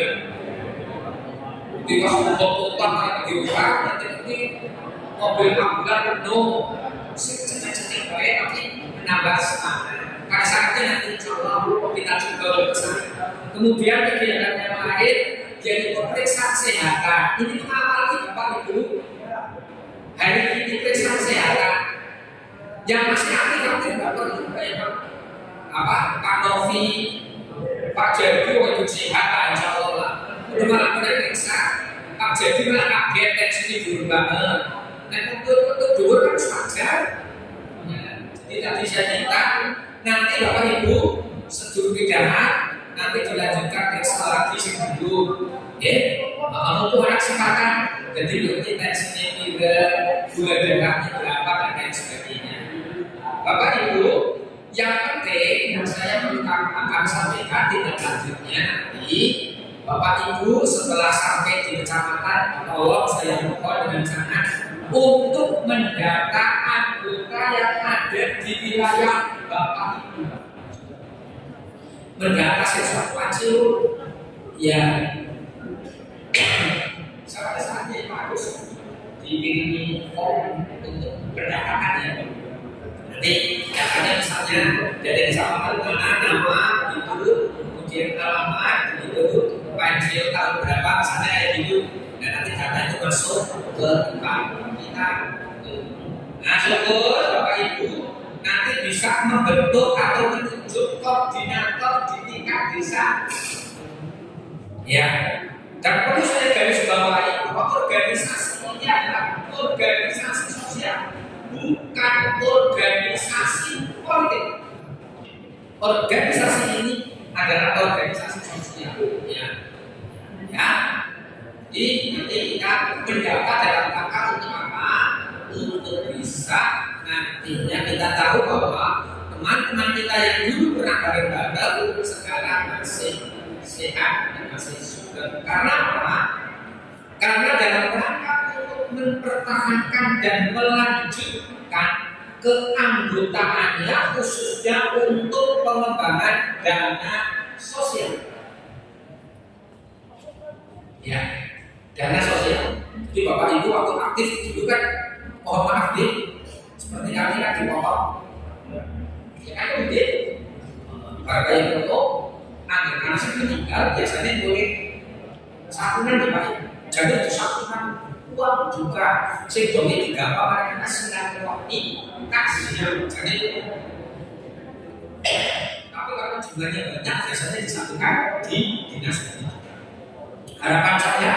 di waktu utama di luar nanti mobil ambulan penuh cetek-cetek baik tapi menambah semangat. Pada saatnya nanti insya Allah kita coba bersama. Kemudian kegiatan yang lain jadi pemeriksaan kesehatan. Ini mengawali Bapak Ibu hari ini periksa kesehatan. Yang masih aktif Bapak Ibu kayak Pak Novi, Pak Jadi wajib sehat lah insya Allah lah. Udah malah periksa Pak Jadi malah kaget tensinya dulu banget. Dan untuk dulu kan wajar. Jadi tadi saya minta nanti Bapak Ibu sedulur pidahan nanti dilanjutkan periksa lagi sebelum mau anak silakan. Jadi nanti tensinya tidak, gula darahnya berapa dan lain sebagainya. Bapak Ibu yang penting yang saya akan sampaikan tindak lanjutnya nanti Bapak Ibu setelah sampai di kecamatan tolong saya mohon dengan sangat untuk mendata anggota yang ada di wilayah Bapak Ibu. Mendata sesuatu wajib ya sampai saatnya harus diberi form untuk pendataan ya. Nanti datanya misalnya dari kecamatan mana nama itu, kemudian alamat itu, pensiun tahun berapa misalnya kayak gitu. Dan nanti data itu masuk ke tempat kita. Nah, syukur Bapak Ibu nanti bisa membentuk atau menunjuk koordinator di tingkat desa. Ya, dan perlu saya garis bawahi bahwa organisasi ini adalah organisasi sosial, bukan organisasi politik. organisasi ini adalah organisasi sosial. Ya. Jadi nanti kita mendata dalam rangka untuk apa? Untuk bisa nantinya kita tahu bahwa teman-teman kita yang dulu pernah bareng-bareng sekarang masih sehat dan masih suka. Karena apa? Karena dalam rangka untuk mempertahankan dan melanjutkan keanggotaannya khususnya untuk pengembangan dana sosial. Ya, dana sosial. Jadi Bapak Ibu waktu aktif dulu kan, mohon maaf deh, seperti kami kan dipotong. Ya kan gede. Harga yang untuk anak-anak yang meninggal biasanya boleh santunan dipakai. Jadi itu santunan uang juga. Sehingga digampang karena silaturahmi kasih. Jadi tapi kalau jumlahnya banyak biasanya disatukan di dinas pendidikan. Harapan saya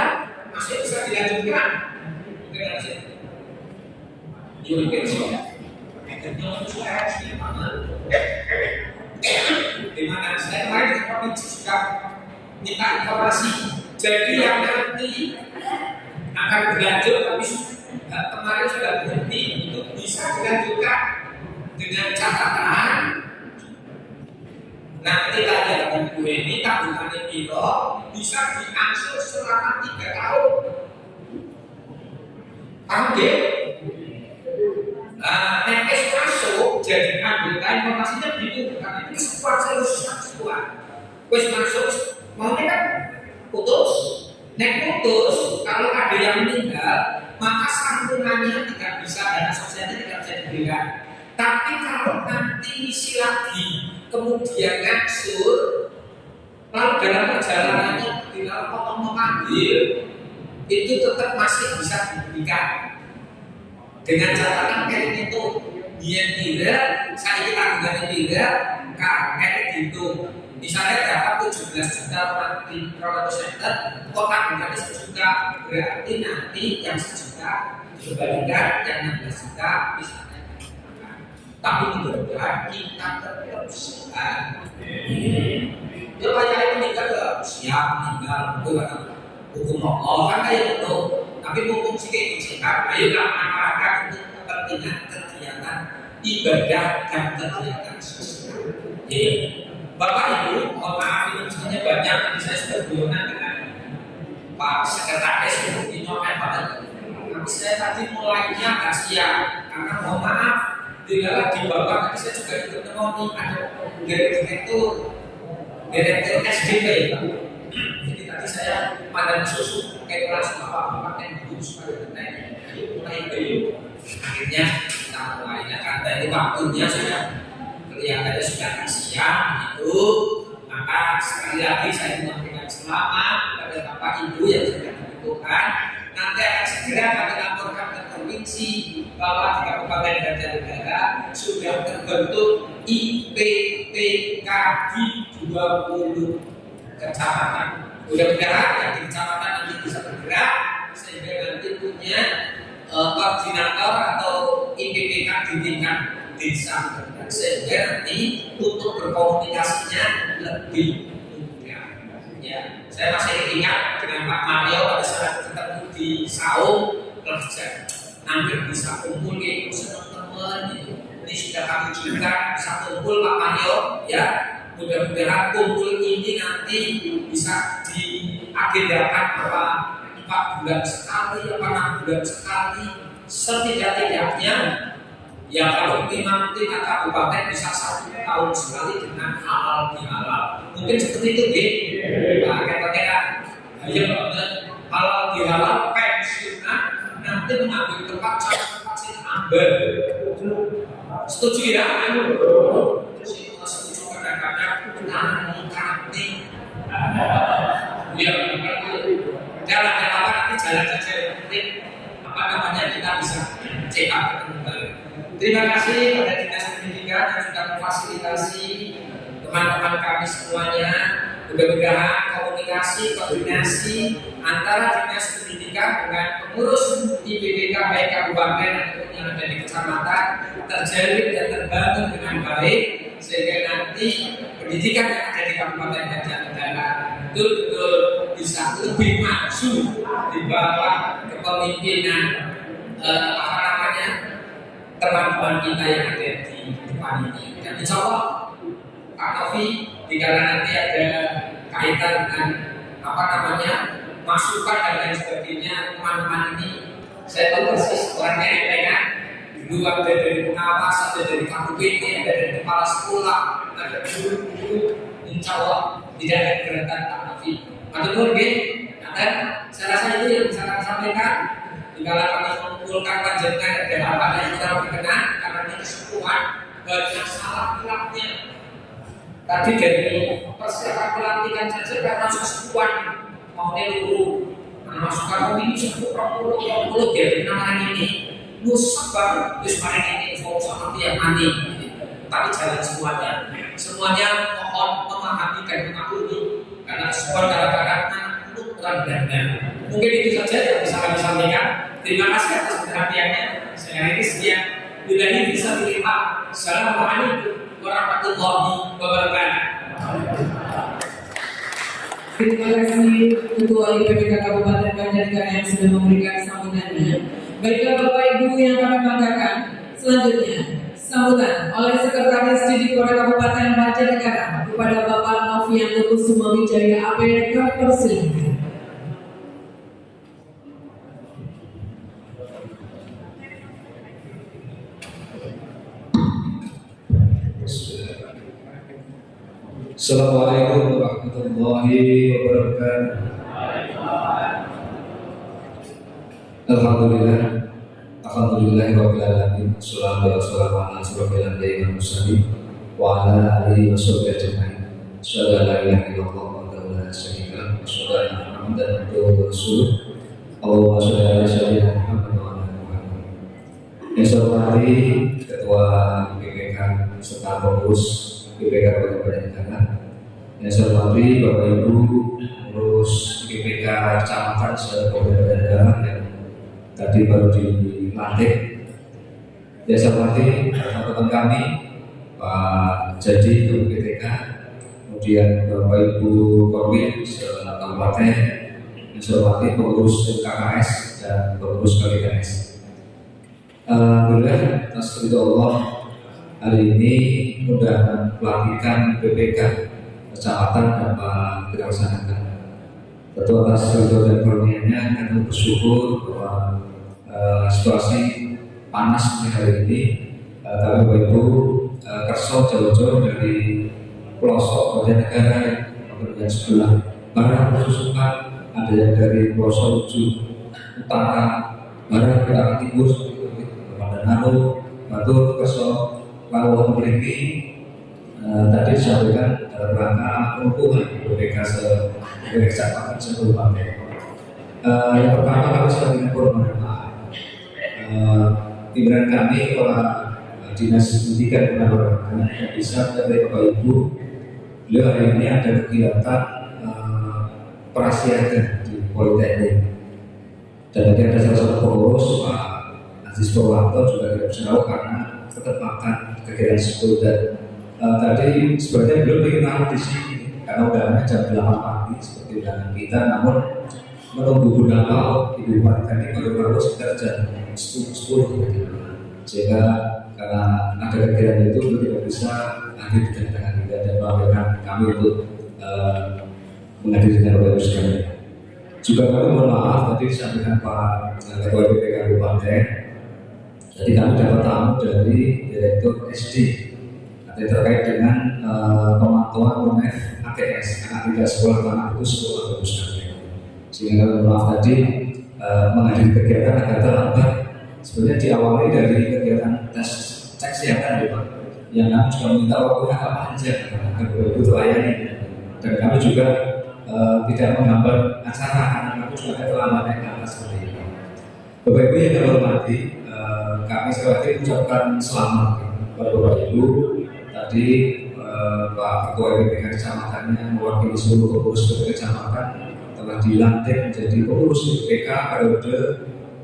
masih bisa dilanjutkan. Mungkin masih dilanjutkan. Dimana saya kemarin di provinsi juga minta informasi. Jadi yang nanti akan berlanjut tapi kemarin sudah berhenti itu bisa dilanjutkan dengan catatan nanti tadi ada Bu ini tabungannya Piro bisa diangsur selama 3 tahun. Paham ya? Netes masuk jadi anggota informasinya begitu karena ini sekuat saya sekuat. Wes masuk maunya kan putus. Nek putus kalau ada yang meninggal maka santunannya tidak bisa dana sosialnya tidak bisa diberikan. Tapi kalau nanti isi lagi kemudian ngangsur lalu dalam perjalanannya bila potong mengambil itu tetap masih bisa diberikan dengan catatan kayak itu dia tidak saya kita tanggungannya tidak kayak gitu misalnya dapat 17 juta nanti kalau center kok tanggungannya 1 juta berarti nanti yang 1 juta dibandingkan yang 16 juta misalnya. Tapi mudah-mudahan kita tetap sehat. Dia banyak meninggal ke siap meninggal, hukum Allah kan kayak itu. Tapi hukum sih kayak sehat. Ayolah masyarakat untuk kepentingan kegiatan ibadah dan kegiatan sosial. Bapak Ibu, mohon maaf ini sebenarnya banyak. Saya sudah berhubungan dengan Pak Sekretaris ini nyokan banget. Tapi saya tadi mulainya agak siap karena mohon maaf. Tidak lagi bapak, tapi saya juga ikut menemani ada direktur SDP. Jadi tadi saya pada susu kayak kelas bapak yang dulu supaya naik, mulai dulu. Akhirnya kita mulainya karena itu waktunya sudah kelihatannya sudah siap gitu. Maka sekali lagi saya menyampaikan selamat kepada bapak ibu yang sudah dibutuhkan. Nanti akan segera kami laporkan ke provinsi bahwa di Kabupaten Banjarnegara sudah terbentuk IPTK di 20 kecamatan. Mudah-mudahan yang di kecamatan nanti bisa bergerak sehingga nanti punya koordinator atau IPTK di tingkat desa sehingga nanti untuk berkomunikasinya lebih mudah. Ya, saya masih ingat dengan Pak Mario pada saat ketemu di Saung pelajar. Nanti bisa kumpul gitu teman-teman gitu. Ini sudah kami juga bisa kumpul Pak Mario ya. Mudah-mudahan kumpul ini nanti bisa diagendakan apa 4 bulan sekali, apa 6 bulan sekali, setidak-tidaknya ya kalau imam tingkat kabupaten bisa 1 tahun sekali dengan halal bihalal. Mungkin seperti itu gitu. Nah, kata-kata ayo banget halal bihalal pensiunan nanti mengambil tempat vaksin ambil. Setuju ya? Setuju kadang-kadang nanti ya jalan apa nanti jalan saja yang penting apa namanya kita bisa check up kembali. Terima kasih pada Dinas Pendidikan yang sudah memfasilitasi teman-teman kami semuanya. Mudah-mudahan komunikasi, koordinasi antara Dinas Pendidikan dengan pengurus IPTK baik kabupaten ataupun yang ada di kecamatan terjalin dan terbangun dengan baik. sehingga nanti pendidikan yang ada di Kabupaten Banjarnegara betul-betul bisa lebih maju di bawah kepemimpinan teman-teman kita yang ada di depan ini. Dan insya Allah Pak Novi, jika nanti ada kaitan dengan masukan dan lain sebagainya teman-teman ini, saya tahu persis orangnya yang dulu ada dari pengawas, ada dari KPPT, ada dari kepala sekolah, ada guru-guru, insya Allah tidak ada keberatan Pak Novi. Matur dan saya rasa itu yang bisa kami sampaikan. Jika kami mengumpulkan panjenengan dan apa yang kita berkenan karena ini kesepuhan banyak salah hilangnya. Tadi dari persiapan pelantikan saja karena kesepuhan maunya dulu masukkan ini sepuh prokolo jadi nama ini rusak banget terus kemarin ini fokus nanti yang nanti tapi jalan semuanya mohon memahami dan memaklumi karena kesepuhan kadang-kadang kurang benar. Mungkin itu saja yang bisa kami sampaikan. Terima kasih atas perhatiannya. Saya ini sekian. Billahi bisa dilihat. Assalamualaikum warahmatullahi wabarakatuh. Terima kasih Ketua IPPK Kabupaten Banjarnegara yang sudah memberikan sambutannya. Baiklah Bapak Ibu yang kami banggakan, selanjutnya sambutan oleh Sekretaris Didik Kota Kabupaten Banjarnegara kepada Bapak Novianto Kusuma Wijaya APK, persilakan. Assalamualaikum warahmatullahi wabarakatuh. Alhamdulillahirabbil alamin. Wassalatu wassalamu ala asyrofil anbiya'i wal mursalin wa ala alihi washabbihi ajmain. Asyhadu an la ilaha illallah wahdahu la syarika lahu wa asyhadu anna Muhammadan abduhu wa rasuluh. Allahumma shalli ala sayyidina Muhammad wa ala ali Muhammad. Yang saya hormati Ketua IPPK serta pengurus IPPK Kota Banjarnegara, yang saya hormati Bapak Ibu pengurus IPPK Kecamatan Kota Banjarnegara yang tadi baru dilantik, yang saya hormati teman-teman kami Pak Jadi IPPK, kemudian Bapak Ibu Korwin Kabupaten, yang saya hormati pengurus KKS dan pengurus KKS. Alhamdulillah atas ridho Allah hari ini mudah pelantikan BPK Kecamatan dapat kita laksanakan. Tentu atas ridho dan karunia-Nya kami bersyukur bahwa situasi panas hari ini kami Bapak Ibu kerso jauh-jauh dari pelosok Banjarnegara kemudian sebelah barat khususnya ada yang dari pelosok utara, barat, utara, timur, Nano, Batu, Kerso, Lalu memiliki tadi disampaikan dalam rangka pengukuhan BPK Kecamatan sebelum yang pertama kami sampaikan permohonan pimpinan kami Kepala Dinas Pendidikan Penanaman yang bisa dari Bapak Ibu, beliau hari ini ada kegiatan prasiaga di Politeknik dan tadi ada salah satu pengurus Pak Aziz Purwanto juga tidak bisa tahu karena ketepatan kegiatan tersebut dan tadi sebenarnya belum dikenal di sini karena udahnya jam 8 pagi seperti undangan kita, namun menunggu beberapa Ibu Marita ini baru sekitar jam 10 gitu. Sehingga karena ada kegiatan itu belum tidak bisa hadir di tengah kita dan mengabaikan kami untuk menghadiri dengan Bapak Ibu sekalian. Juga kami mohon maaf tadi disampaikan Pak Ketua BPK Kabupaten. Jadi kami dapat tamu dari Direktur SD terkait dengan pemantauan UNEF ATS anak tidak sekolah anak itu sekolah bagus sekali. Sehingga kami maaf tadi menghadiri kegiatan agak terlambat. Sebenarnya diawali dari kegiatan tes cek kesehatan ya Pak, yang kami juga meminta waktunya agak panjang agar betul terlayani. Dan kami juga tidak menghambat acara karena kami juga ada terlambat yang seperti ini. Bapak Ibu yang kami hormati, kami sekali lagi ucapkan selamat kepada Bapak Ibu. Tadi Pak Ketua BPK Kecamatannya mewakili seluruh pengurus BPK Kecamatan telah dilantik menjadi pengurus BPK periode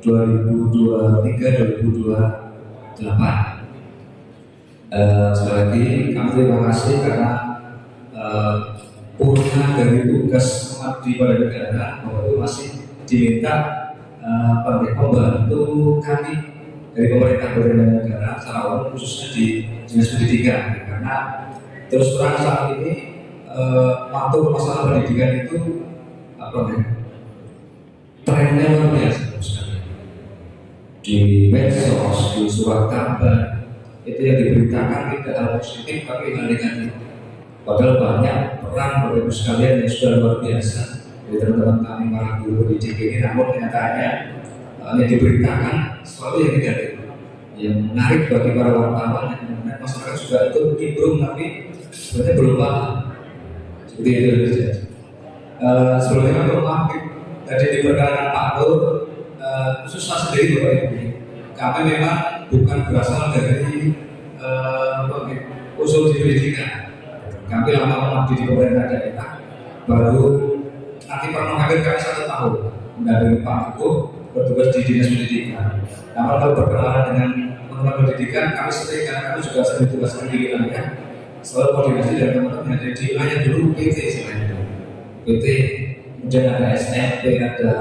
2023-2028. Sekali lagi kami terima kasih karena purna dari tugas mengabdi pada negara itu masih diminta membantu kami dari pemerintah negara secara umum khususnya di dinas pendidikan, karena terus terang saat ini waktu masalah pendidikan itu trennya luar biasa sekali. Di medsos, di surat kabar itu yang diberitakan tidak hal positif tapi hal negatif. Padahal banyak peran Bapak Ibu sekalian yang sudah luar biasa dari teman-teman kami para guru pendidik ini, namun kenyataannya yang diberitakan selalu yang negatif. Yang menarik bagi para wartawan dan masyarakat juga itu nimbrung tapi sebenarnya belum paham. Seperti itu yang terjadi. Sebelumnya kami memaafkan tadi diperkenalkan Pak Nur, khusus saya sendiri Bapak Ibu. Kami memang bukan berasal dari usul di pendidikan. Kami lama mengabdi di pemerintah daerah, baru nanti pernah hampir kami 1 tahun mendampingi Pak Teguh bertugas di dinas pendidikan. Namun kalau berkenalan dengan teman-teman pendidikan, kami sering karena kami juga sering tugaskan di wilayah, selalu koordinasi dengan teman-teman yang ada di wilayah dulu PT istilahnya. PT, kemudian ada SMP, ada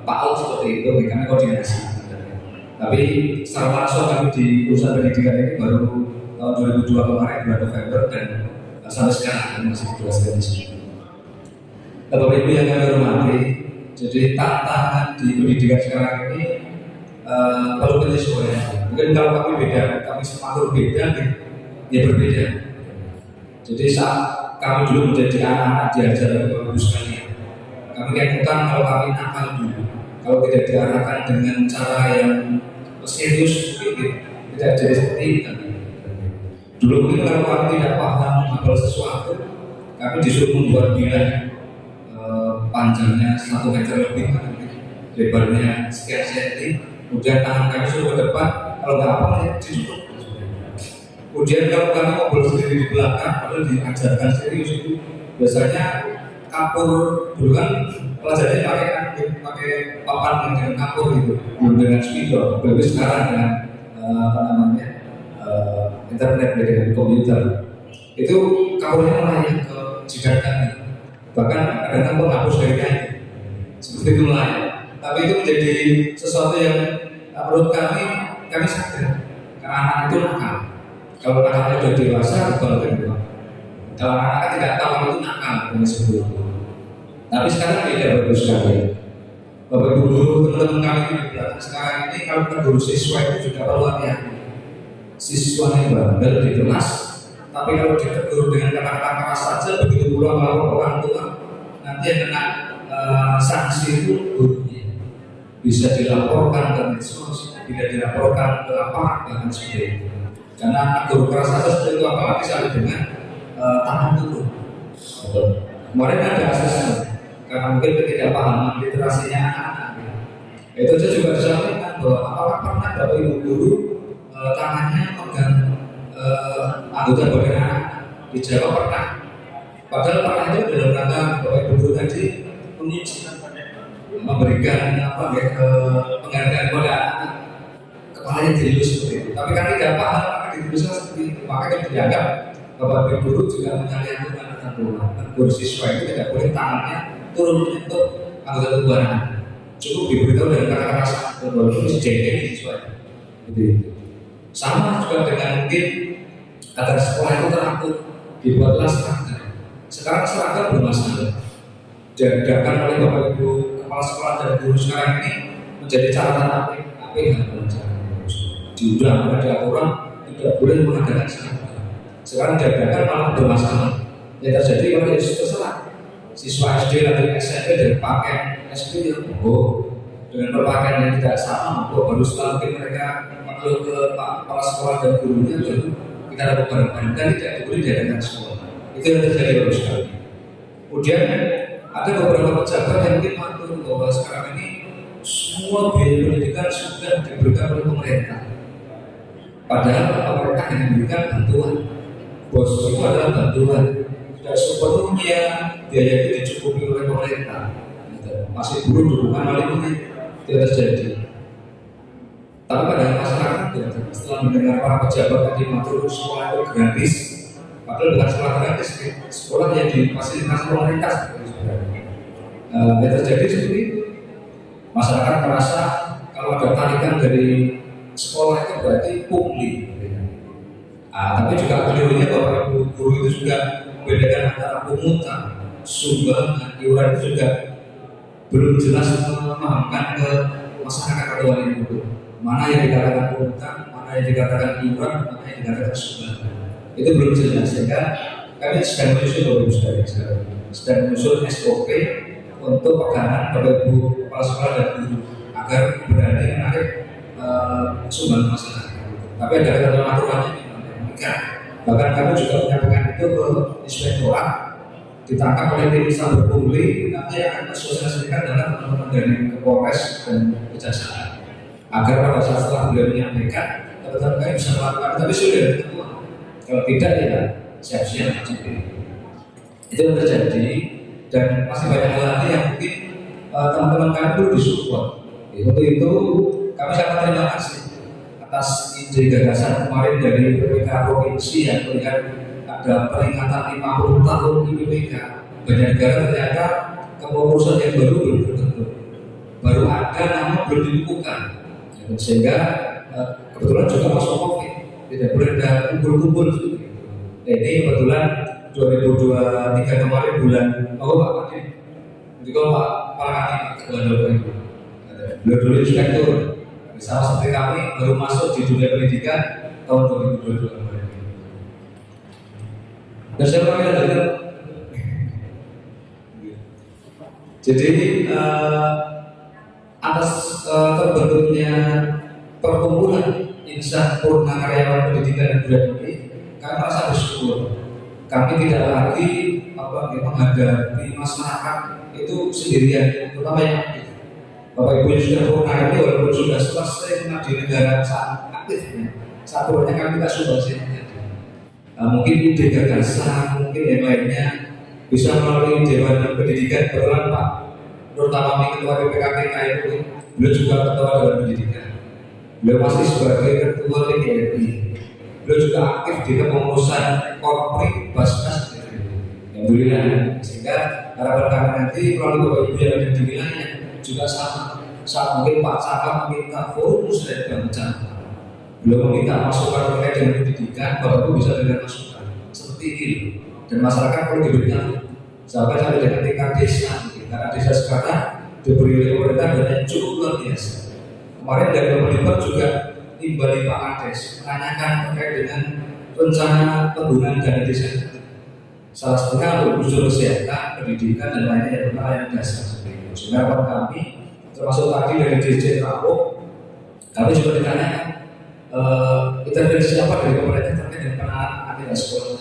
PAUD seperti itu, kami koordinasi. Tapi secara langsung kami di urusan pendidikan ini baru tahun 2002 kemarin bulan November dan sampai sekarang kami masih ditugaskan di sini. Bapak Ibu yang kami hormati, jadi tantangan di pendidikan sekarang ini perlu penyesuaian. Mungkin kalau kami beda, kami semakin beda, ya berbeda. Jadi saat kami dulu menjadi anak-anak diajar oleh Bapak Ibu sekalian, kami kekutan kalau kami nakal dulu, kalau tidak diarahkan dengan cara yang serius mungkin tidak jadi seperti itu. Dulu mungkin kalau kami tidak paham menghafal sesuatu, kami disuruh membuat bilangan panjangnya 1 meter lebih, lebarnya sekian senti, kemudian tangan kami suruh ke depan, kalau nggak apa ya ditutup. Kemudian kalau kami ngobrol sendiri di belakang, padahal diajarkan serius itu biasanya kapur dulu kan pelajarannya pakai papan dengan kapur itu, belum dengan spidol. Tapi sekarang dengan internet dengan komputer itu kapurnya melayang ke jidat kami. Bahkan kadang-kadang menghapus dari kain seperti itu melayang. Tapi itu menjadi sesuatu yang menurut kami sadar karena anak itu nakal. Kalau anak sudah dewasa, kalau kedua. Kalau anak tidak tahu itu nakal dengan seperti itu. Tapi sekarang beda Bapak sekali. Bapak Ibu guru teman-teman kami di belakang sekarang ini kalau kita guru siswa itu juga perlu hati-hati. Siswa yang bandel di kelas, tapi kalau ditegur dengan kata-kata keras saja begitu pulang melapor orang tua, nanti yang kena sanksi itu gurunya. Bisa dilaporkan ke medsos, tidak dilaporkan ke aparat dan sebagainya. Karena guru keras saja seperti itu apalagi sampai dengan tangan turun. Kemarin ada asesmen karena mungkin ketidakpahaman literasinya anak-anak. Itu saya juga disampaikan bahwa apakah pernah Bapak Ibu guru tangannya pegang anggota badan anak? Dijawab pernah. Padahal pernah itu dalam rangka Bapak Ibu guru tadi menguji, memberikan penghargaan kepada anak. Kepalanya dilus seperti itu. Tapi kan tidak paham maka diluluskan seperti itu. Maka dianggap Bapak Ibu guru juga menyalahkan aturan. Guru siswa itu tidak boleh tangannya turun untuk anggota tubuh anak. Cukup diberitahu dengan kata-kata sangat bahwa itu jengkel siswa. Gitu. Sama juga dengan mungkin agar sekolah itu teratur, dibuatlah seragam. Sekarang seragam bermasalah. Diadakan oleh Bapak Ibu kepala sekolah dan guru sekarang ini menjadi catatan apa yang belajar. Diundang pada aturan tidak boleh mengadakan seragam. Sekarang diadakan malah bermasalah. Yang terjadi pada terserah. Siswa SD atau SMP dari pakaian SD yang dengan berpakaian yang tidak sama, baru setelah mungkin mereka mengeluh ke kepala sekolah dan gurunya baru kita ada bareng-bareng dan tidak boleh diadakan sekolah. Itu yang terjadi baru sekali. Kemudian ada beberapa pejabat yang mungkin maklum bahwa sekarang ini semua biaya pendidikan sudah diberikan oleh pemerintah. Padahal pemerintah yang memberikan bantuan, bos itu adalah bantuan. Tidak sepenuhnya biaya itu dicukupi oleh pemerintah. Masih belum dukungan oleh pemerintah tidak terjadi. Tapi pada masyarakat setelah mendengar para pejabat tadi matur sekolah itu gratis, padahal bukan sekolah gratis, sekolah yang difasilitasi pemerintah. Yang terjadi seperti itu, masyarakat merasa kalau ada tarikan dari sekolah itu berarti pungli. Tapi juga beliaunya Bapak Ibu guru itu juga membedakan antara pungutan, sumbangan, iuran itu juga belum jelas memahamkan ke masyarakat atau wali murid. Mana yang dikatakan pungutan, mana yang dikatakan iuran, mana yang dikatakan sumbangan. Itu belum jelas, sehingga kami sedang menyusun sedang menyusun SOP untuk pegangan Bapak Ibu kepala sekolah dan guru agar berani menarik sumbangan masyarakat. Tapi ada aturannya. Bahkan kami juga menyampaikan itu ke inspektorat, ditangkap oleh tim saber pungli, nanti akan disosialisasikan dalam teman-teman dari Polres dan Kejaksaan agar pada saat setelah beliau menyampaikan teman-teman kami bisa melakukan, tapi sudah kalau tidak ya siap-siap itu yang terjadi. Dan masih banyak hal lagi yang mungkin teman-teman kami perlu disupport. Untuk itu kami sangat terima kasih atas ide gagasan kemarin dari PPK Provinsi yang melihat ada peringatan 50 tahun IPPK. Banyak negara ternyata kepengurusan yang baru belum terbentuk, baru ada namun belum ditentukan, sehingga kebetulan juga masuk COVID, tidak boleh ada kumpul-kumpul. Ini kebetulan 2023 kemarin bulan Pak Adi, juga Pak Adi beliau dulu inspektur. Sama seperti kami baru masuk di dunia pendidikan tahun 2022 kemarin. Dan saya dengar, jadi atas terbentuknya perkumpulan insan purna karyawan pendidikan dan budaya ini, kami merasa bersyukur. Kami tidak lagi menghadapi masyarakat itu sendirian, terutama yang aktif. Bapak Ibu yang sudah purna ini walaupun sudah selesai di negara saat aktifnya, saat purna kami tak subasi. Mungkin ide gagasan, mungkin yang lainnya bisa melalui Dewan Pendidikan. Kebetulan Pak Nur Tamami Ketua BPKK itu, beliau juga Ketua Dewan Pendidikan. Beliau masih sebagai Ketua PGRI. Beliau juga aktif di kepengurusan korporat Basnas yang berilah, sehingga harapan kami nanti melalui Bapak Ibu yang ada di wilayah juga sama. Saat mungkin Pak Saka meminta forum musrah dan bencana, beliau meminta masukan terkait dengan pendidikan, Bapak Ibu bisa berikan masukan seperti ini. Dan masyarakat perlu diberikan sampai dengan tingkat desa, karena desa sekarang diberi oleh pemerintah dana yang cukup luar biasa. Kemarin dari pemerintah juga timbali Pak Kades menanyakan terkait dengan rencana penggunaan dana desa. Salah satunya untuk unsur kesehatan, pendidikan dan lainnya yang berlayanan dasar. Sehingga kami termasuk tadi dari DJ Rapo, kami juga ditanyakan intervensi apa dari pemerintah terkait dengan penanganan anak sekolah.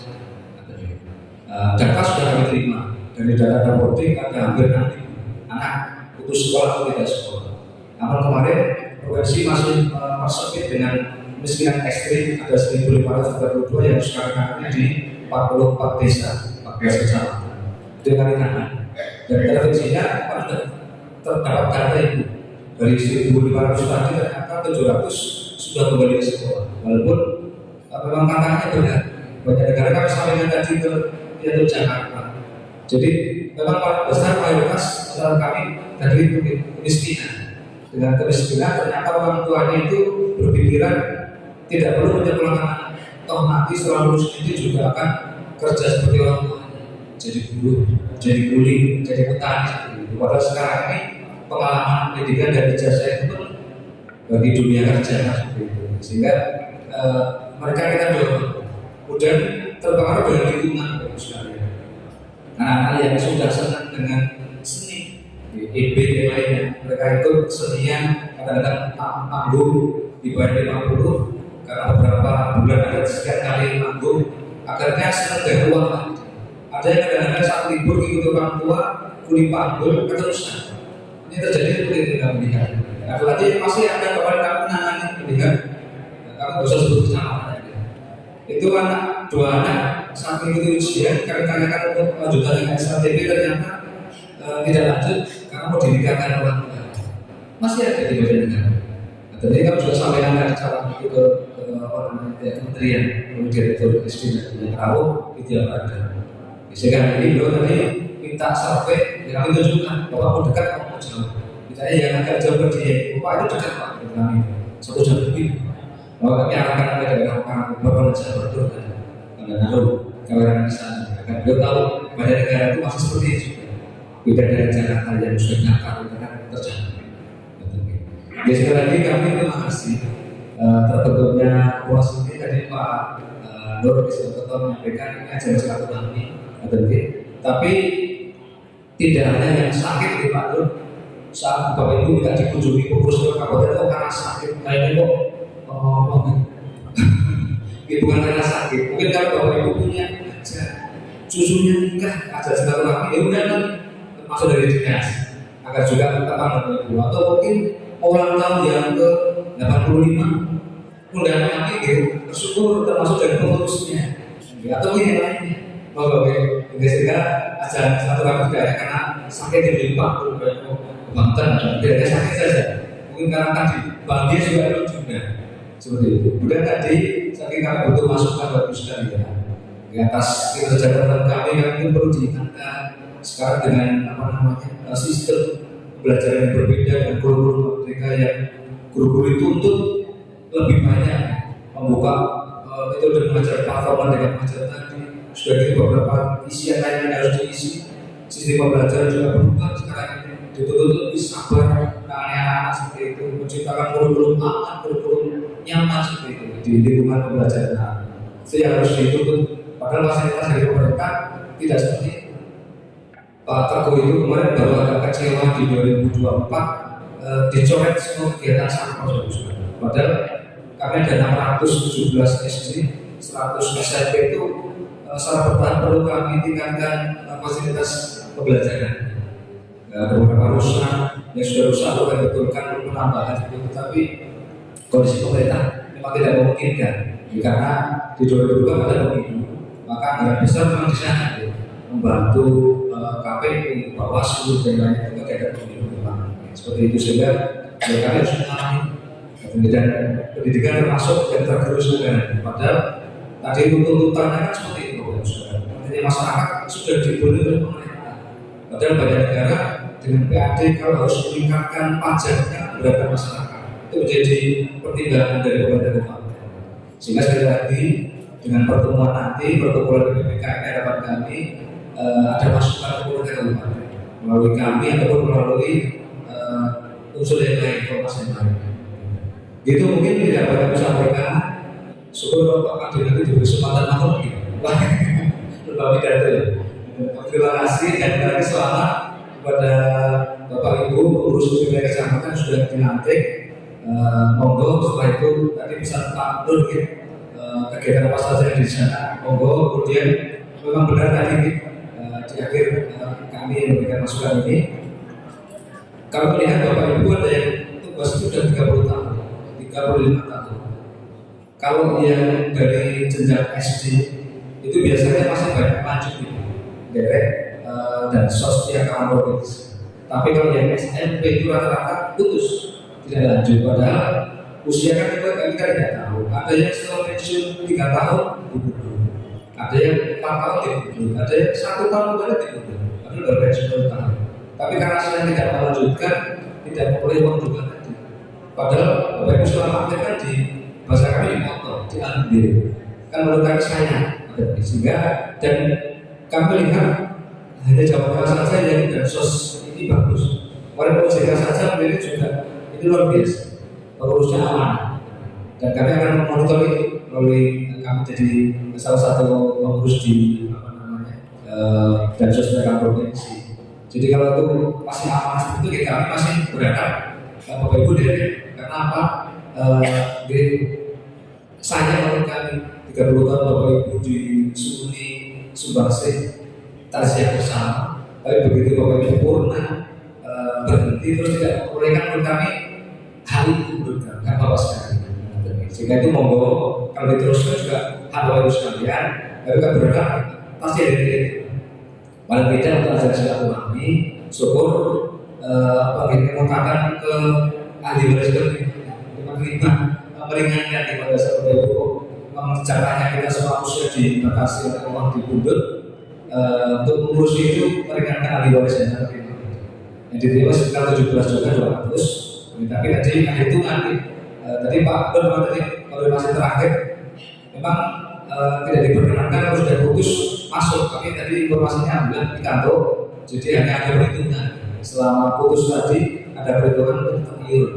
Data sudah kami terima dari data reporting ada hampir 6.000 anak putus sekolah atau tidak sekolah. Namun kemarin provinsi masih persempit dengan kemiskinan ekstrim, ada 1.532 yang sekarang di 44 desa, 14 kecamatan. Itu yang kami tahan. Dan intervensinya terdapat data itu dari 1.500 tadi ternyata 700 sudah kembali ke sekolah. Walaupun memang tantangannya benar. Banyak negara kami sampaikan tadi ke Jakarta. Jadi memang paling besar mayoritas masyarakat kami tadi itu kemiskinan. Dengan kemiskinan ternyata orang tuanya itu berpikiran tidak perlu menyekolahkan, toh nanti setelah lulus ini juga akan kerja seperti orang tuanya, jadi buruh, jadi kuli, jadi petani. Padahal sekarang ini pengalaman pendidikan dan ijazah itu pun bagi dunia kerja seperti itu. Sehingga mereka kita dorong, kemudian terpengaruh dengan lingkungan sekalian. Anak-anak yang sudah senang dengan seni, EB yang lainnya, mereka itu kesenian kadang-kadang panggung dibayar 50 karena beberapa bulan ada sekian kali manggung, akhirnya senang dari uang lagi. Ada yang kadang-kadang saat libur ikut orang tua kulit panggul keterusan. Ini terjadi seperti itu kami lihat. Apalagi masih ada kawan kami nangani melihat kami bisa sebut sama. Itu anak dua anak saat mengikuti ujian kami tanyakan untuk lanjutan dengan SLTP ternyata tidak lanjut karena mau dinikahkan orang tua. Masih ada di badan negara. Jadi kami sudah sampaikan tadi salah itu ke kementerian, direktur SD dan tahu itu yang ada. Sehingga ini beliau tadi minta survei, yang kami tunjukkan bahwa mau dekat mau jauh. Misalnya yang agak jauh berdiri, Pak itu dekat Pak dengan kami 1 jam lebih. Bahwa kami akan ada daerah beberapa negara berdua dan lalu kawanan di sana. Agar beliau tahu pada negara itu masih seperti itu. Beda dari Jakarta yang sudah nyata dengan terjadi. Ya sekali lagi kami terima kasih terbentuknya koalisi ini tadi Pak Nur Ketua menyampaikan ini acara silaturahmi, tapi tidak hanya yang sakit di Pak Nur saat Bapak Ibu tidak dikunjungi pengurus kabupaten kok karena sakit kayaknya kok bukan karena sakit, mungkin kalau Bapak Ibu punya aja susunya nikah aja silaturahmi ya udah kan termasuk dari dinas agar juga kita Bapak Ibu atau mungkin orang tahun yang ke 85 undangan kami bersyukur termasuk dari pengurusnya atau ini lainnya sehingga ajaran silaturahmi tidak ada karena sakit di Pak Banten tidak ada sakit saja mungkin karena tadi Bang dia juga seperti itu. Kemudian tadi saking kami butuh masukan bagus sekali di atas kinerja teman kami yang perlu diingatkan sekarang dengan sistem pembelajaran yang berbeda dengan guru-guru mereka yang guru-guru itu untuk lebih banyak membuka metode mengajar platform dengan mengajar tadi sudah ada beberapa isian lain yang harus diisi. Sistem pembelajaran juga berubah sekarang ini dituntut lebih sabar anak-anak seperti itu menciptakan kurikulum aman, kurikulum nyaman seperti itu di lingkungan pembelajaran. Itu yang harus dituntut. Padahal fasilitas dari pemerintah tidak seperti itu. Pak Teguh itu kemarin baru agak kecewa di 2024 dicoret semua kegiatan sampel. Padahal kami ada 617 SD, 100 SMP itu secara bertahap perlu kami tingkatkan fasilitas pembelajaran. Beberapa rusak yang sudah rusak akan betulkan penambahan itu, tapi kondisi pemerintah memang tidak memungkinkan karena di 2002 ada pemilu, maka anggaran besar memang di sana membantu KPU, Bawaslu dan lain-lain kegiatan pemilu seperti itu sehingga mereka harus mengalami dan pendidikan termasuk yang tergerus dengan padahal tadi tuntutannya kan seperti itu artinya masyarakat sudah dibeli oleh pemerintah padahal banyak negara dengan PAD kalau harus meningkatkan pajaknya berapa masyarakat itu menjadi pertimbangan dari pemerintah kabupaten sehingga sekali lagi dengan pertemuan nanti perkumpulan BPK harapan kami ada masukan ke pemerintah kabupaten melalui kami ataupun melalui unsur yang lain informasi yang lain itu mungkin tidak banyak disampaikan syukur Pak Kadin nanti diberi kesempatan lagi berbagi data terima kasih dan lagi selamat kepada Bapak Ibu pengurus wilayah kecamatan sudah dilantik monggo setelah itu tadi bisa Pak Nur kegiatan apa saja di sana monggo kemudian memang benar tadi di akhir kami memberikan masukan ini kalau melihat Bapak Ibu ada yang tugas itu sudah 30 tahun 35 tahun kalau yang dari jenjang SD itu biasanya masih banyak lanjut derek dan sosial kampus tapi kalau yang SMP itu rata-rata putus tidak lanjut padahal usia kan kita tidak tahu ada yang setelah pensiun 3 tahun ada yang 4 tahun ada yang 1 tahun baru padahal baru pensiun 2 tahun tapi karena saya tidak melanjutkan tidak boleh menunjukkan tadi padahal Bapak Ibu sudah aktifkan di bahasa kami dipotong, diambil kan menurut kami saya sehingga dan kami lihat hanya Jawa Tengah saja yang dan sos ini bagus kemarin OJK saja memilih juga ini luar biasa pengurusnya aman dan kami akan memonitor itu melalui kami jadi salah satu pengurus di dan sos mereka provinsi jadi kalau itu masih aman seperti itu kami masih berharap Bapak Ibu dari karena apa saya menurut kami 30 tahun Bapak Ibu di Suni Sumbangsih tasya bersama tapi begitu Bapak Ibu purna berhenti terus tidak memperolehkan menurut kami hal itu menurut kami kan Bapak sekali sehingga itu monggo kalau diteruskan juga hal Bapak Ibu sekalian tapi kan berharap pasti ada itu paling tidak untuk acara silaturahmi syukur bagi kemukakan ke ahli waris terima menerima meringankan kepada seperti itu caranya kita semua manusia dibatasi oleh Allah di pundut untuk mengurus itu meringankan ahli waris yang terima. Yang diterima sekitar 17 juta 200. Tapi tadi ada hitungan tadi Pak Benar tadi kalau masih terakhir memang tidak diperkenankan kalau sudah putus masuk, tapi tadi informasinya bilang di kantor, jadi hanya ada perhitungan selama putus tadi ada perhitungan untuk tergiur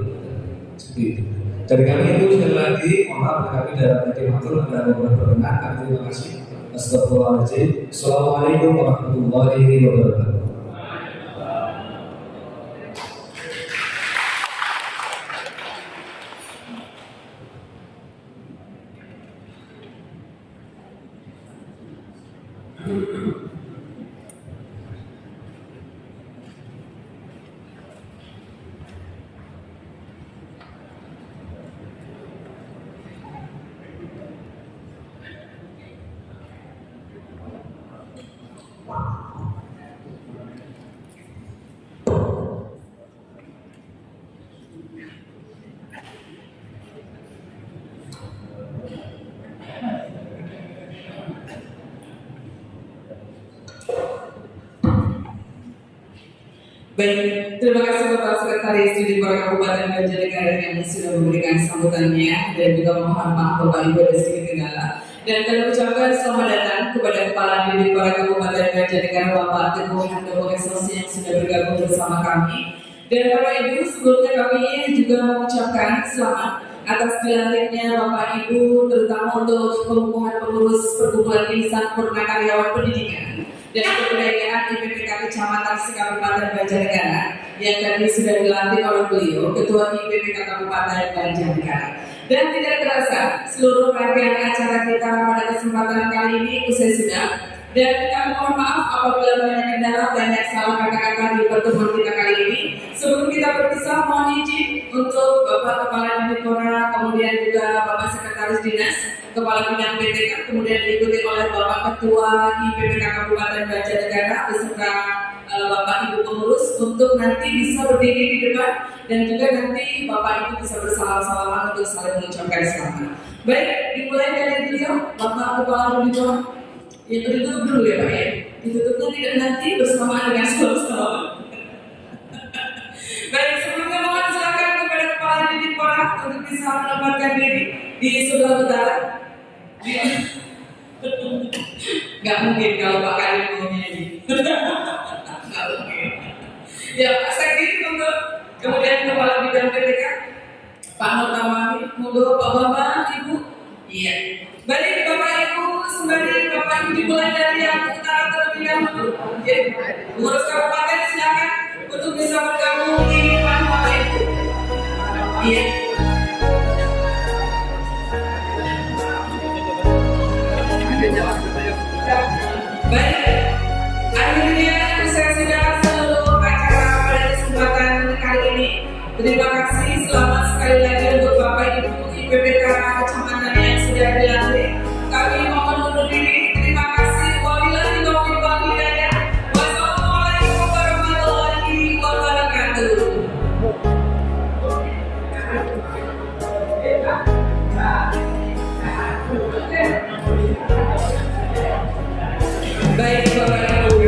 seperti itu. Dari kami itu sekali lagi mohon maaf kami dalam tadi matur ada beberapa perkenan. Kami terima kasih. Astagfirullahaladzim. Assalamualaikum warahmatullahi wabarakatuh. Baik, terima kasih Bapak Sekretaris Dipora Kabupaten Banjarnegara yang sudah memberikan sambutannya dan juga mohon maaf Bapak Ibu ada sedikit kendala. Dan kami ucapkan selamat datang kepada Kepala Dipora Kabupaten Banjarnegara Bapak Teguh Handoyo Esosi yang sudah bergabung bersama kami. Dan Bapak Ibu, sebelumnya kami juga mengucapkan selamat atas dilantiknya Bapak Ibu, terutama untuk pengukuhan pengurus Perkumpulan Insan Purna Karyawan Pendidikan dan Kebudayaan IPPK Kecamatan Kabupaten Banjarnegara yang tadi sudah dilantik oleh beliau, Ketua IPPK Kabupaten Banjarnegara. Dan tidak terasa seluruh rangkaian acara kita pada kesempatan kali ini usai sudah. Dan kami mohon maaf apabila banyak kendala, banyak salah kata-kata di pertemuan kita kali ini. Sebelum kita berpisah, mohon izin untuk Bapak Kepala Dipora, kemudian juga Bapak Sekretaris Dinas, Kepala Bidang PTK, kemudian diikuti oleh Bapak Ketua IPPK Kabupaten Banjarnegara beserta Bapak Ibu pengurus untuk nanti bisa berdiri di depan dan juga nanti Bapak Ibu bisa bersalam-salaman untuk saling mengucapkan selamat. Baik, dimulai dari beliau, Bapak Kepala Dipora. Ya ditutup dulu ya Pak ya. Ditutupnya tidak nanti bersamaan dengan salam-salaman. Baik, sebelumnya mohon silakan kepada Kepala Dipora untuk bisa menempatkan diri di sebelah utara. Gak mungkin kalau Pak Karim mau nyanyi. Gak mungkin. Ya Pak Sekdi untuk kemudian Kepala Bidang PTK Pak Notamami, monggo Pak Bapak Ibu. Iya. Baik Bapak Ibu, sembari Bapak Ibu dimulai dari yang utara terlebih dahulu. Ya. Pengurus kabupaten silakan untuk bisa bergabung di depan Bapak Ibu. Iya. Baik, akhirnya usai sudah seluruh acara pada kesempatan kali ini. Terima kasih, selamat sekali lagi untuk Bapak Ibu IPPK Kecamatan yang sudah dilantik. Kami mohon undur diri. Terima kasih. Wabillahi taufiq wal hidayah. Wassalamualaikum warahmatullahi wabarakatuh. Baik Bapak Ibu,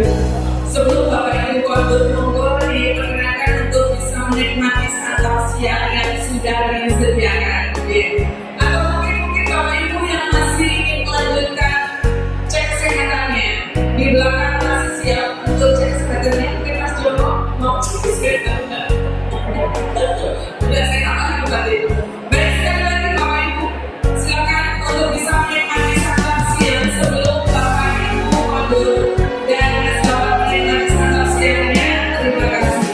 sebelum Bapak Ibu kondur monggo diperkenankan untuk bisa menikmati santap siang yang sudah disediakan. Atau mungkin Bapak Ibu yang masih ingin melanjutkan cek kesehatannya di belakang masih siap untuk cek kesehatannya. Mungkin Mas Joko mau cek kesehatannya. Sudah sehat lagi Bapak Ibu. Baik sekali lagi Bapak Ibu, silakan untuk bisa menikmati santap siang sebelum Bapak Ibu kondur dan selamat menikmati santap siangnya. Terima kasih.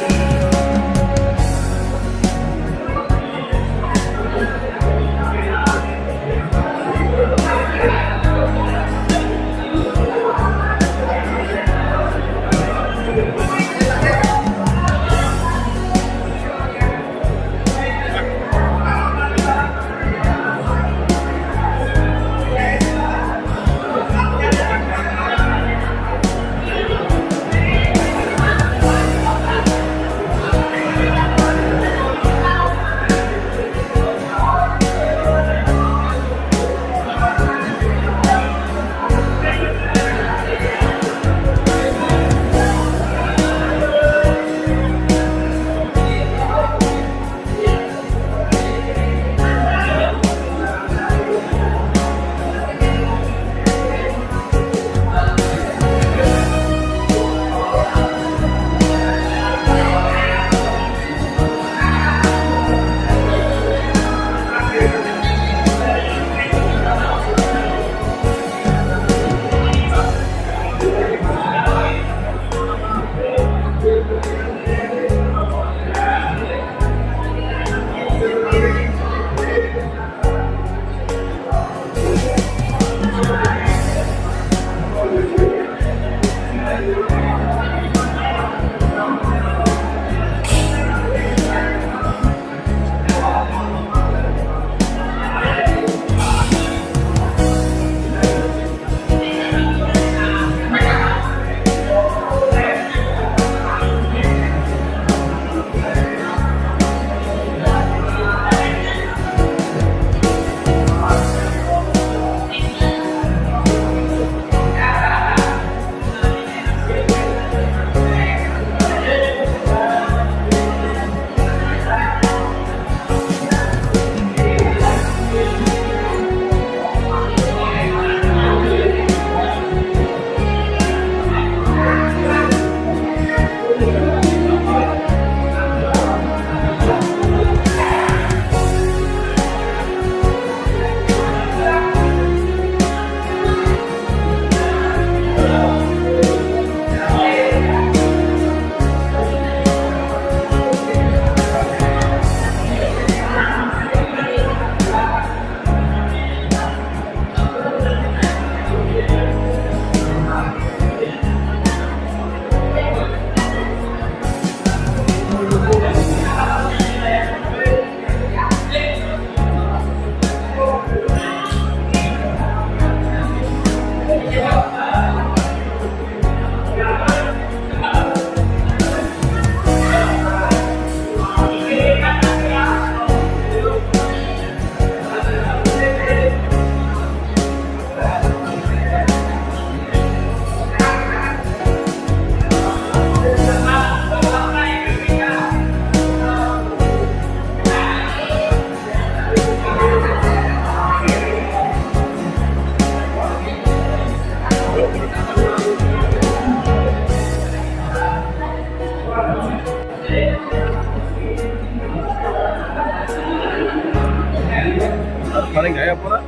Jayapura,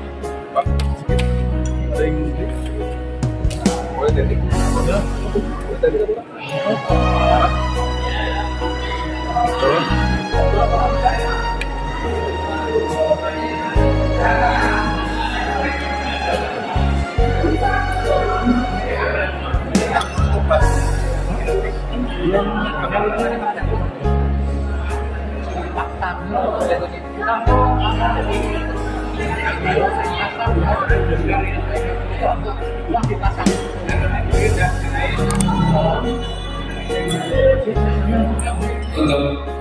Pak. Ada yang ini? Boleh tadi? Boleh tadi Pak? Untuk